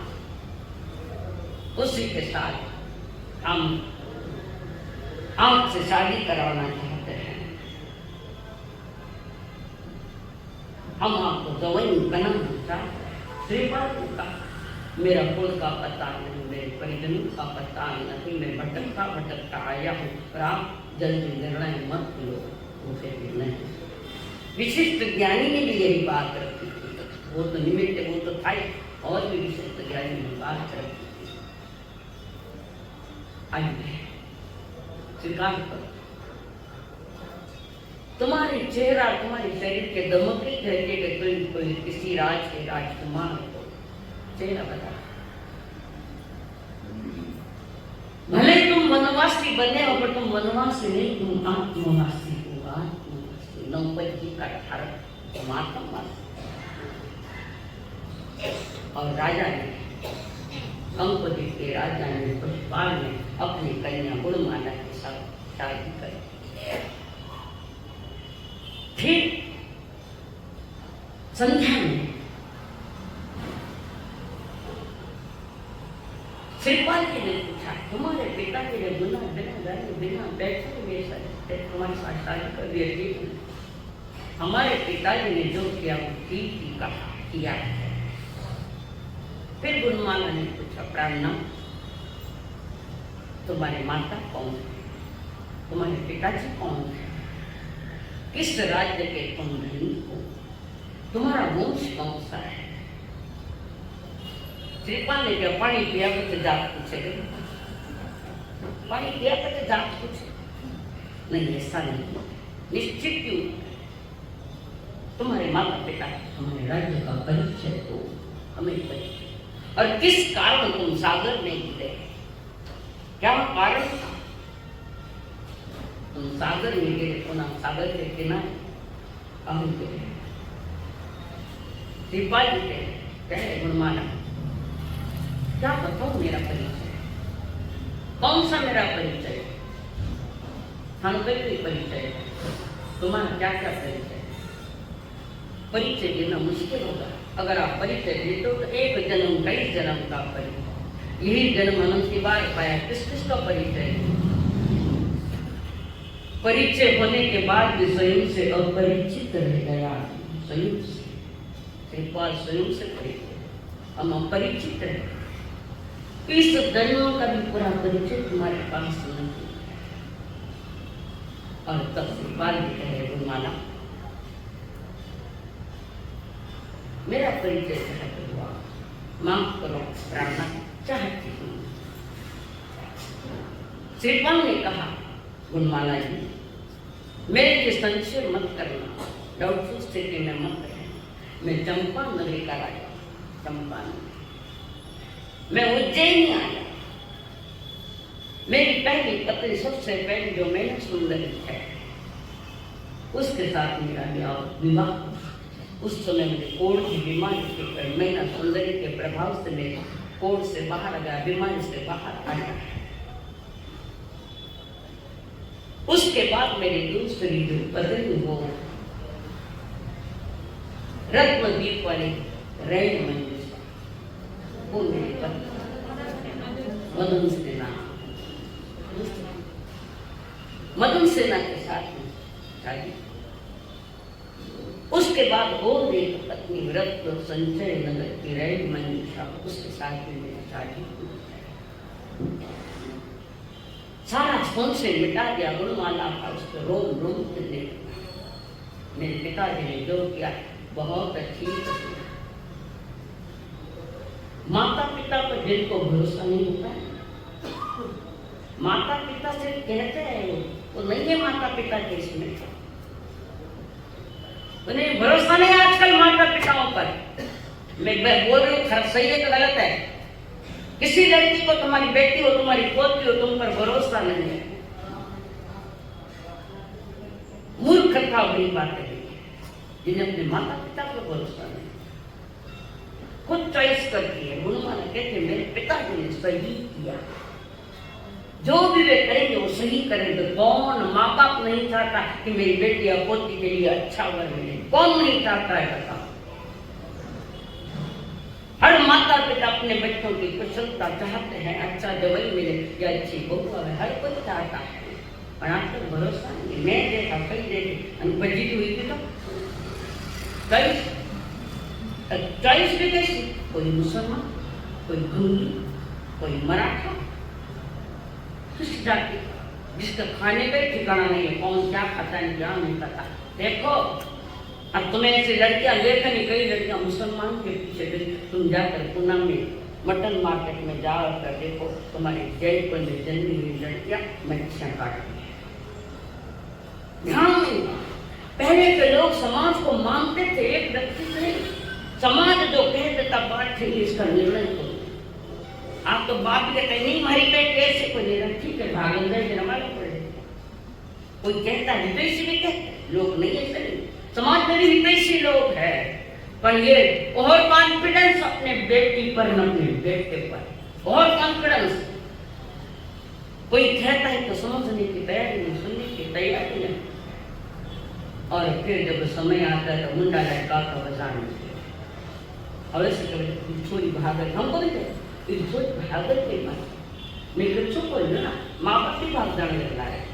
उसी के साथ हम आपसे शादी करवाना चाहते हैं, हम आपको गवई बनाना चाहते हैं। श्रीपाल जी का मेरा कुल का पता नहीं, मेरे परिजनों का पता नहीं, मैं भटकता आया हूँ, पर आप जल्दी निर्णय मत लो। उसे भी नहीं, विशिष्ट ज्ञानी ने भी यही बात रखी थी, वो तो निमित्त वो तो था ही, और भी विशिष्ट ज्ञानी ने बात रखी थी। आइए स्वीकार करो, तुम्हारे चेहरा तुम्हारे शरीर के दमके कहते कि कोई किसी राज के राजकुमार को चेहरा बता। भले तुम वनवासी बने हो, पर तुम वनवासी नहीं, तुम आत्मवासी हो। आत्मवासी नौपत जी का धारक, तुम आत्मवासी। और राजा ने कंकुदीप के राजा ने पुष्पाल ने अपनी कन्या गुणमाला के साथ शादी कर। फिर संध्या में श्रीपाल जी ने पूछा, तुम्हारे पिता के लिए बिना गाने बिना बैठे हुए तुम्हारे साथ शादी कर दिया जी? हमारे पिताजी ने जो किया वो ठीक ही कहा किया है। फिर गुणमाला ने पूछा, प्राणना तुम्हारे माता कौन है? तुम्हारे पिताजी कौन है? किस राज्य के तुम धनी हो? तुम्हारा वंश कौन सा है? श्रीपाल ने क्या पानी पिया तो जात पूछेगा? पानी पिया तो जात पूछे? नहीं, ऐसा नहीं। निश्चित क्यों? तुम्हारे माता पिता हमारे राज्य का परिचय दो, हमें परिचय। और किस कारण तुम सागर में गिरे? क्या कारण था तुम सागर में गिरे? पुनः सागर के किनारे कहाँ गिरे? श्रीपाल जी कहे, गुणमाला क्या बताओ मेरा परिचय? कौन सा मेरा परिचय? हम कोई परिचय, तुम्हारा क्या क्या परिचय? परिचय देना मुश्किल होगा। अगर आप परिचय देते हो तो एक जन्म कई जन्म का परिचय, यही जन्म अनंत की बार पाया, किस किस का परिचय? परिचय होने के बाद भी स्वयं से अपरिचित रह गया। स्वयं से श्रीपाल स्वयं से परिचय, हम अपरिचित रहे। इस जन्म का भी पूरा परिचय तुम्हारे पास नहीं है। और तब श्रीपाल जी कहे, गुणमाला मेरा परिचय चाहते हुआ माफ करो प्रार्थना चाहती हूँ। श्रीपाल ने कहा, गुणमाला जी मेरे लिए संशय मत करना, डाउटफुल स्थिति में मत रहना। मैं चंपा नगरी का राजा, चंपा नगरी, मैं उज्जैन आया। मेरी पहली पत्नी सबसे पहले जो मैंने सुंदरी है उसके साथ मेरा विवाह। उस समय मुझे कोढ़ की बीमारी थी, मैंने सुंदरी के प्रभाव से मेरे कोढ़ से बाहर आ गया, बीमारी से बाहर आया। उसके बाद मेरी दूसरी जो पत्नी वो रत्नदीप वाली रैन मंजूषा, वो मेरी पत्नी मदन सेना, मदन सेना के साथ में शादी। उसके बाद और एक पत्नी व्रत संचय नगर की रैन मंजूषा, उसके साथ में मेरी शादी। सारा संशय मिटा दिया। गुणमाला का उसको रोम रोम करने मेरे पिताजी ने जो किया बहुत अच्छी थी। माता पिता पर जिनको भरोसा नहीं होता है, माता पिता से कहते हैं वो नहीं है माता पिता के इसमें, उन्हें भरोसा नहीं आजकल माता पिताओं पर। मैं बोल रही हूँ सही है तो गलत है? किसी लड़की को तुम्हारी बेटी हो तुम्हारी पोती हो तुम पर भरोसा नहीं है, मूर्खता बड़ी बात है। जिन्हें अपने माता पिता पर भरोसा नहीं, खुद चॉइस करती है। गुणमाला कहते मेरे पिताजी ने सही किया, जो भी वे करेंगे वो सही करेंगे। कौन माँ बाप नहीं चाहता कि मेरी बेटी या पोती के लिए अच्छा वर मिले? कौन नहीं चाहता है बताओ? हर माता पिता अपने बच्चों की कुशलता चाहते हैं, अच्छा जवाई मिले या अच्छी बहू आवे, हर कोई चाहता है। और आप तक भरोसा नहीं। मैं देखा कई देखे अनपढ़ी हुई थी तो चॉइस भी कैसी, कोई मुसलमान, कोई हिंदू, कोई मराठा, किस जाति, जिसका खाने का ठिकाना नहीं है, कौन क्या खाता है क्या नहीं खाता। देखो अब तुम्हें ऐसी लड़कियां लेकर नहीं, कई लड़कियां मुसलमान के पीछे गई। तुम जाकर पूना में मटन मार्केट में जाकर देखो, तुम्हारे जयपुर में जन्मी हुई लड़कियां मच्छियां काटती हैं। ध्यान नहीं। पहले के लोग समाज को मानते थे, एक व्यक्ति से नहीं। समाज जो कह देता बात ठीक, इसका निर्णय करो। आप तो बाप कहते नहीं हमारी पेट कैसे को ले रहा, ठीक है भागन जाए हमारे पड़े। कोई कहता हितैषी भी कहते, लोग नहीं ऐसे नहीं। समाज में भी हितैषी लोग है, पर ये ओवर कॉन्फिडेंस अपने बेटी पर न अपने बेटे पर, ओवर कॉन्फिडेंस। कोई कहता है तो समझने की तैयारी नहीं, सुनने की तैयारी नहीं। और फिर जब समय आता है तो मुंडा लड़का का बाजार में और ऐसे कभी छोरी भाग गई, हमको नहीं कहते इज्जत भागत नहीं मार मैं कुछ बोल ना माँ बाप की भाग जाने लगा है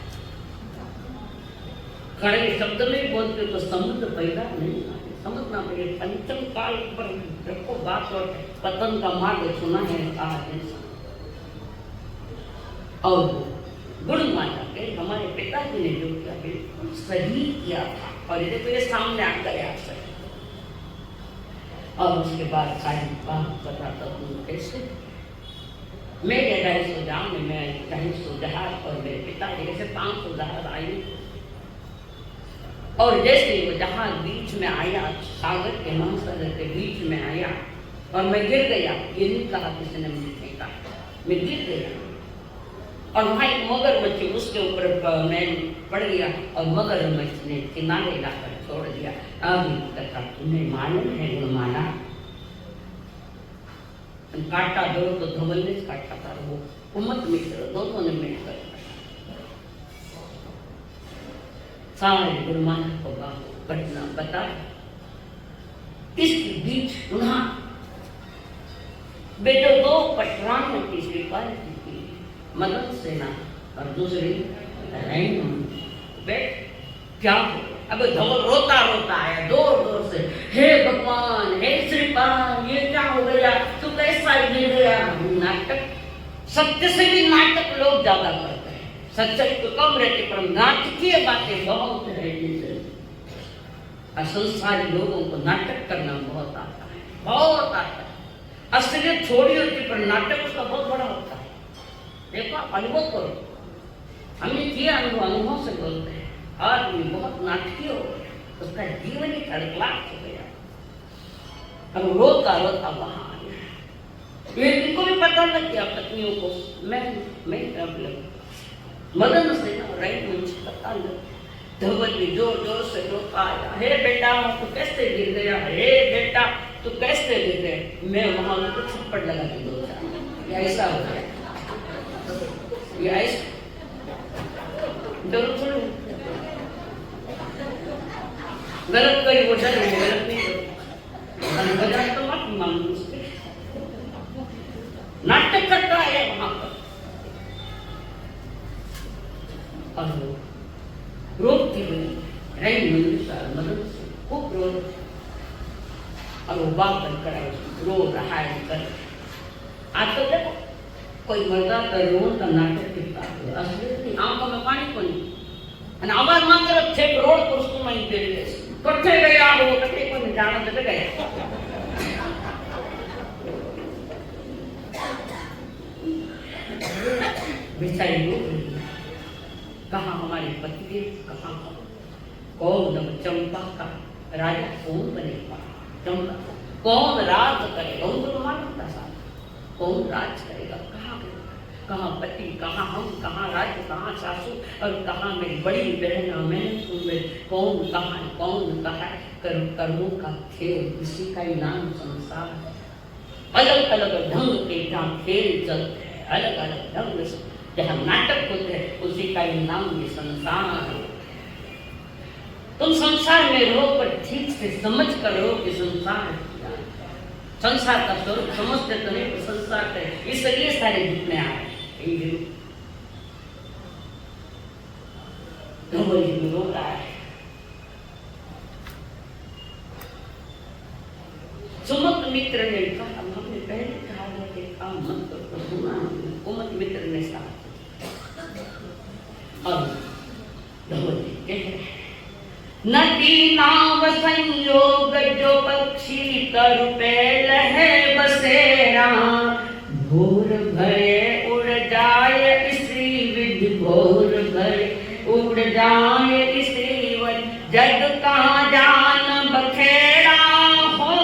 खड़े शब्द में बोलते तो समुद्र पैदा नहीं समझना पड़ेगा पंचम काल पर रखो बात और पतन का मार्ग सुना है आज और गुण माता के हमारे पिताजी ने जो किया बिल्कुल सही किया था और ये तो ये सामने आ गया सही और उसके बाद सारी बात बताता हूँ कैसे मेरे 250 जाम में मैं 250 जहाज और मेरे पिताजी जैसे 500 जहाज आई और जैसे वो जहाज बीच में आया सागर के महासागर के बीच में आया और मैं गिर गया ये नहीं कहा किसी ने मुझे फेंका मैं गिर गया और वहाँ एक मगरमच्छ उसके ऊपर मैं पड़ गया और मगरमच्छ ने किनारे लाकर छोड़ दिया अभी तक तुम्हें मालूम है गुण माना काटा दो तो धवल ने काटा था वो उम्मत मित्र दोनों ने मिलकर सारे गुरुमान को घटना बता इसके बीच पुनः बेटो दो पटरानियों की स्वीकार की मदन सेना और दूसरी बेट क्या हो अब धवल रोता रोता आया जोर जोर से हे भगवान हे श्रीपाल ये क्या हो गया तू कैसा गिर गया नाटक सत्य से भी नाटक लोग ज्यादा करते हैं सच्चाई तो कम रहती पर नाटकीय बातें बहुत है असंसारी लोगों को नाटक करना बहुत आता है बहुत आता है असलियत छोड़ी होती पर नाटक उसका बहुत बड़ा होता है देखो आप अनुभव करो हमने किया अनुभव से बोलते हैं आदमी बहुत नाटकीय हो गया उसका जीवन ही तड़कलाट हो गया अब रोता रोता वहां आ गया ये इनको भी पता लग गया पत्नियों को मैं मदन से ना राइट मुझे पता लग धवल भी जोर जोर से रोता आया हे बेटा तू कैसे गिर गया हे बेटा तू कैसे गिर गया मैं वहां उनको थप्पड़ लगा के दो ये ऐसा हो गया ये ऐसा जरूर थोड़ी गलत करी वो डर गलत नहीं गलत तो मत मानो नाटक करता है वहां पर और रोकती हुई रही मदद से खूब रो और वो बात कर रो रहा है कर आजकल देखो कोई मर्दा का रोन का नाटक कितना असली आंखों में पानी को नहीं અને આવાજ માત્ર છેક રોડ પર સુમાઈ ગઈ કઠે ગયા वो कठे को जाना दे गए बेचारी लोग कहाँ हमारे पति कहाँ कौन चंपा का राजा कौन बनेगा चंपा कौन राज करेगा उनको तो मालूम था साहब कौन राज करेगा कहाँ पति कहाँ हम कहाँ राज्य कहाँ सासू और कहाँ मेरी बड़ी बहन और मैं कौन कहाँ कर्मों का खेल किसी का ही नाम संसार है अलग अलग ढंग के जहाँ खेल चलते हैं अलग अलग ढंग से जहाँ नाटक होते हैं उसी का ही नाम ये संसार है तुम संसार में रहो पर ठीक से समझ कर रहो कि संसार का स्वरूप समझते तो नहीं संसार का इसलिए सारे जितने आ रहे रो रहा है सुमत मित्र ने कहा हमने पहले कहा था कि काम मत करो सुना सुमत मित्र ने कहा और नदी नाव संयोग जो पक्षी तरु पे लहे बसेरा भोर भरे उड़ जाए स्त्री विधि भोर भरे उड़ जाए स्त्री जग का जान बखेड़ा हो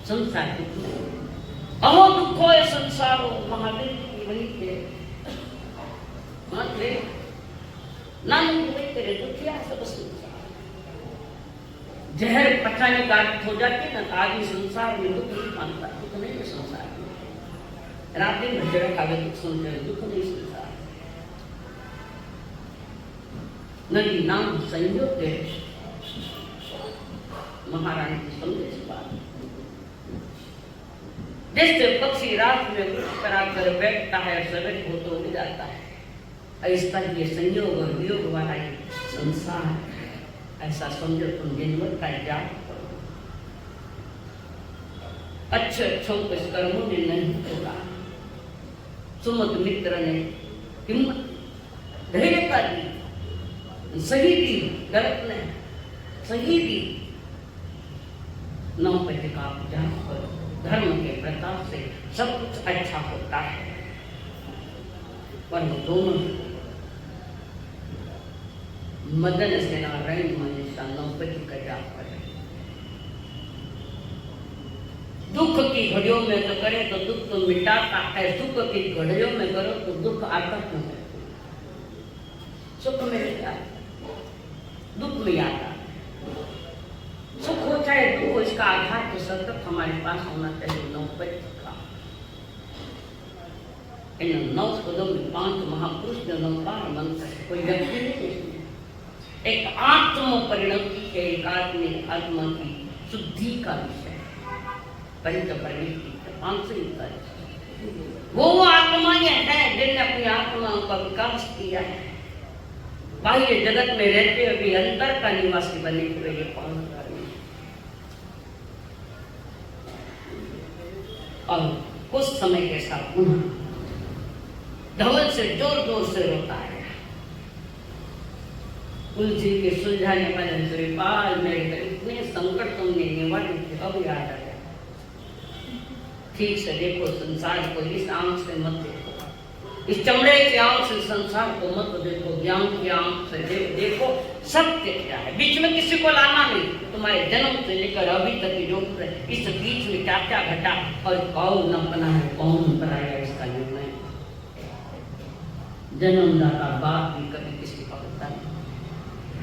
संसार दुख अहो दुखो है संसारो महावीर की वही थे मात्र नानक वही तेरे दुखिया सब संसार जहर पचाने का अर्थ हो जाती ना तो आदमी संसार में दुख नहीं मानता दुख नहीं है संसार में रात दिन भजड़ खावे दुख सुनते दुख नहीं संसार नदी नाम संयोग के महारानी की समझे इस बात जैसे पक्षी रात में वृक्ष पर आकर बैठता है और सवेरे हो तो उड़ जाता है ऐसा ये संयोग और वियोग वाला संसार ऐसा समझो तुम जिनवर का जाप करो अच्छे अच्छों को इस कर्मों ने नहीं छोड़ा सुमत मित्र ने हिम्मत धैर्यता दी सही दी गलत नहीं सही दी नौ बजे का जाप करो धर्म के प्रताप से सब कुछ अच्छा होता है पर वो दोनों मदन से नारायण मनीषा नौपति का जाप करे दुख की घड़ियों में तो करे तो दुख तो मिटाता है सुख की घड़ियों में करो तो दुख आता क्यों है सुख में मिटा दुख में आता सुख हो चाहे दुख हो इसका आधार तो सतत हमारे पास होना चाहिए नौपति का इन 9 पदों में 5 महापुरुष जो नौकार मंत्र है कोई व्यक्ति नहीं एक आत्म परिणति है एक आत्मा की शुद्धि का विषय पंच परिणति आंतरिक का विषय वो आत्माएं हैं जिनने अपनी आत्मा का विकास किया है बाह्य जगत में रहते हुए भी अंतर का निवासी बने हुए ये पालन कर और कुछ समय के साथ धवल से जोर जोर से रोता है तुलसी के सुलझाने वाले श्रीपाल मेरे इतने संकट तुमने निवारण थे अब याद आ गया ठीक से देखो संसार को इस आंख से मत देखो इस चमड़े की आंख से संसार को मत देखो ज्ञान की आंख से देखो सत्य क्या है बीच में किसी को लाना नहीं तुम्हारे जन्म से लेकर अभी तक की जो इस बीच में क्या क्या घटा और कौन अपना है कौन पराया इसका निर्णय जन्मदाता बाप भी कभी किसी का होता नहीं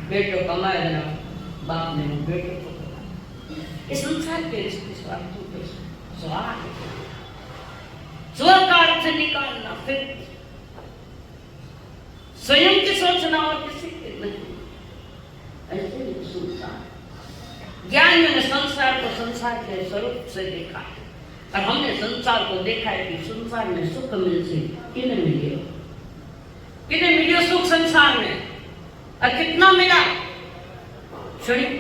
बेटो कमाए ना बाप ने बेटो को इस संसार के रिश्ते स्वार्थों के स्वार्थ स्व का अर्थ निकालना फिर स्वयं की सोचना और किसी के नहीं ऐसे ही संसार ज्ञान ने संसार को संसार के स्वरूप से देखा है और हमने संसार को देखा है कि संसार में सुख मिल से किन्हें मिले सुख संसार में और कितना मिला क्षणिक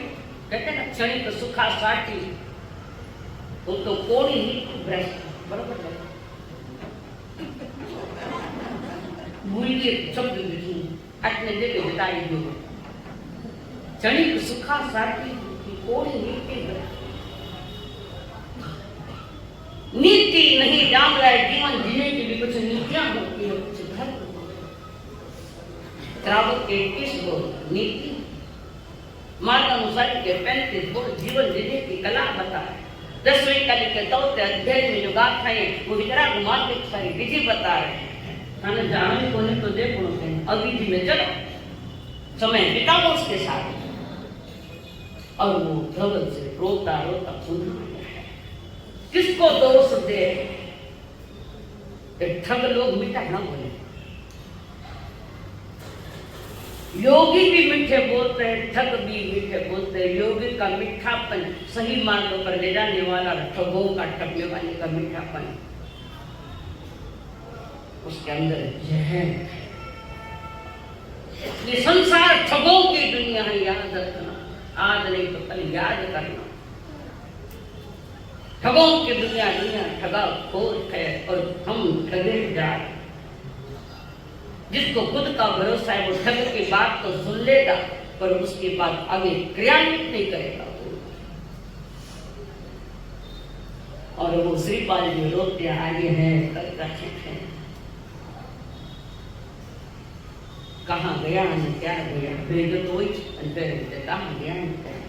कहते ना क्षणिक सुखा साथी वो तो कोई ही भ्रष्ट बराबर मूल्य शब्द अपने देवे बताई दो क्षणिक सुखा साथी कोई नीति नहीं जान रहा है जीवन जीने के लिए कुछ नीतियां होती है कुछ धर्म त्रावक के 21 बोल नीति मार्गानुसार के 35 बोल जीवन जीने की कला बताए 10वीं कली के 4थे अध्याय में जो गाथाएं वो विचारा घुमा के सारी विधि बता रहे हैं मैंने जाने को नहीं तो देखो अविधि में चलो समय बिताओ उसके साथ और वो धवल से रोता रोता किसको दोष दे ठग लोग मीठा ना बोले योगी भी मीठे बोलते हैं ठग भी मीठे बोलते हैं योगी का मीठापन सही मार्ग पर ले जाने वाला ठगों का ठगने वाले का मीठापन उसके अंदर जहर ये संसार ठगों की दुनिया है याद रखना आज नहीं तो कल याद करना ठगों की दुनिया ठगा खोर है और हम ठगे जा जिसको खुद का भरोसा है वो ठग की बात तो सुन लेगा पर उसके बाद आगे क्रियान्वित नहीं करेगा और वो श्रीपाल जी रोते आगे हैं कल का है कहाँ गया न क्या गया भेज तो कहाँ गया न क्या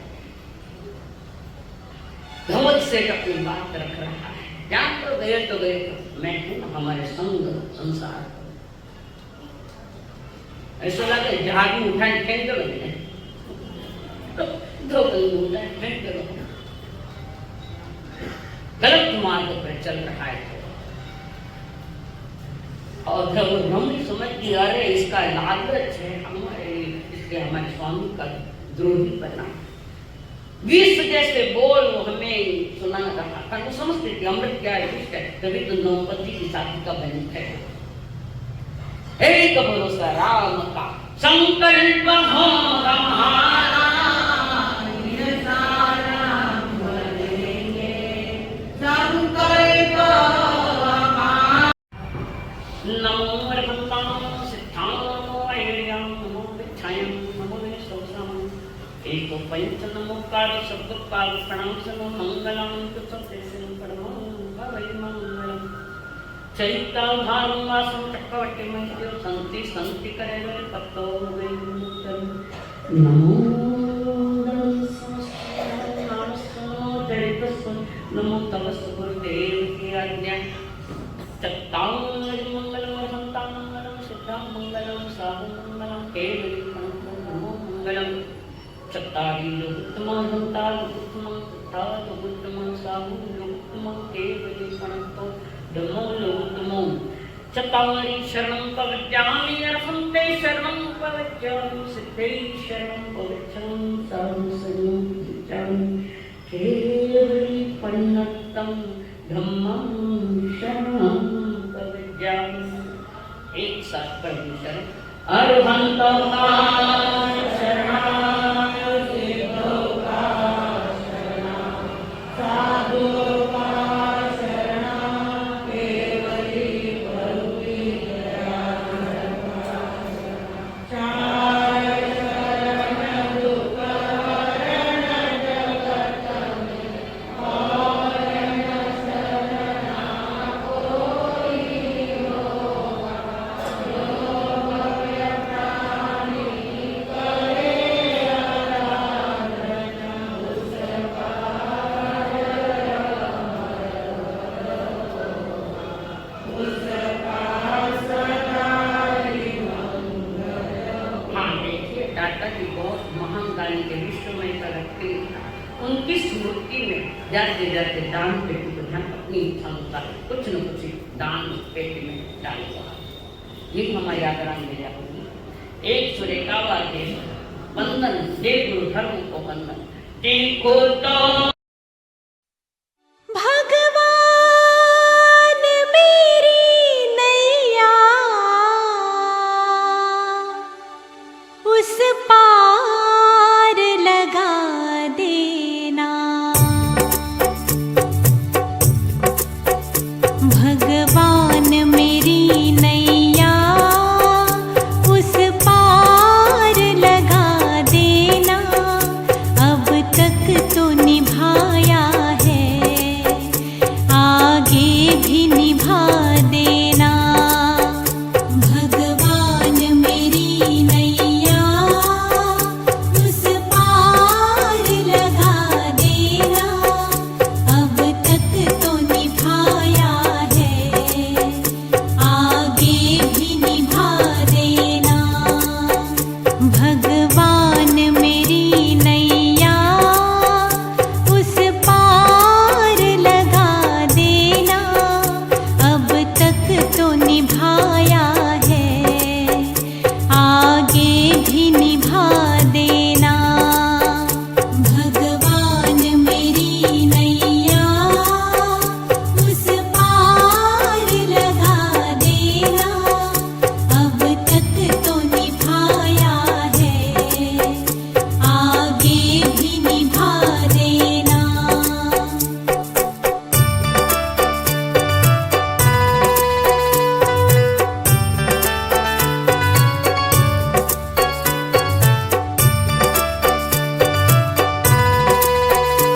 भगवत से अपनी बात रख रहा है। जहाँ तो गए मैं हूँ, हमारे संग संसार। ऐसा लगे जहाज में उठाए फेंक दो, दो कदम उठाए फेंक दो, गलत मार्ग पर चल रहा है। और जब ब्रह्म समझ की अरे इसका लालच है हमारे, इसलिए हमारे स्वामी का द्रोही बना। विष जैसे बोल वो हमें सुना रहा था, वो समझते थे अमृत क्या है, विष है। तभी तो नौपति की शादी का बंधन है। एक भरोसा राम का संकल्प हो हमारा, नमो रघुनाथाय सिद्धाय नमो विच्छाय नमो विश्वसाम एको पंच नमो काल शब्द काल प्रणाम सनो मंगलम तुसतेसन परमो भवै मंगलम चैता भानुवासं चक्रवर्ती मध्य संति संति करे तत्तो वै मुक्तम नमो नमो तपस्व गुरुदेव की आज्ञा चत्तांग मंगलम संतान मंगलम सिद्धा मंगलम साहु मंगलम केवली नमो मंगलम चत्तारी लोकोत्तम संतान उत्तम तथा उत्तम साहु लोकोत्तम केवली प्रणतो धम्मो लोकोत्तमो चत्तारी शरणं पवज्जामि अर्हन्ते शरणं पवज्जामि सिद्धे शरणं पवज्जामि साहु शरणं पवज्जामि केवली प्रणतं धम्मं शरणं पवज्जामि। एक साथ पढ़िए शरण अरहंतो का शरणाय सिद्धो का शरणाय साधु का शरणाय केवली प्रभुवी चाय शरण दुख हरण जगत में और शरणा कोई होगा जो भव्य प्राणी करे आराधना उसका हाँ देखिए टाटा जी बहुत महान गाने के विश्व में तरक्की था। उनकी स्मृति में जाते जाते दान पेटी को ध्यान अपनी इच्छा अनुसार कुछ न कुछ दान पेटी में डालेगा। ये हमारी आदरांजलि मिल जाएगी। एक सुरेखा वाद्य वंदन देव गुरु धर्म को वंदन।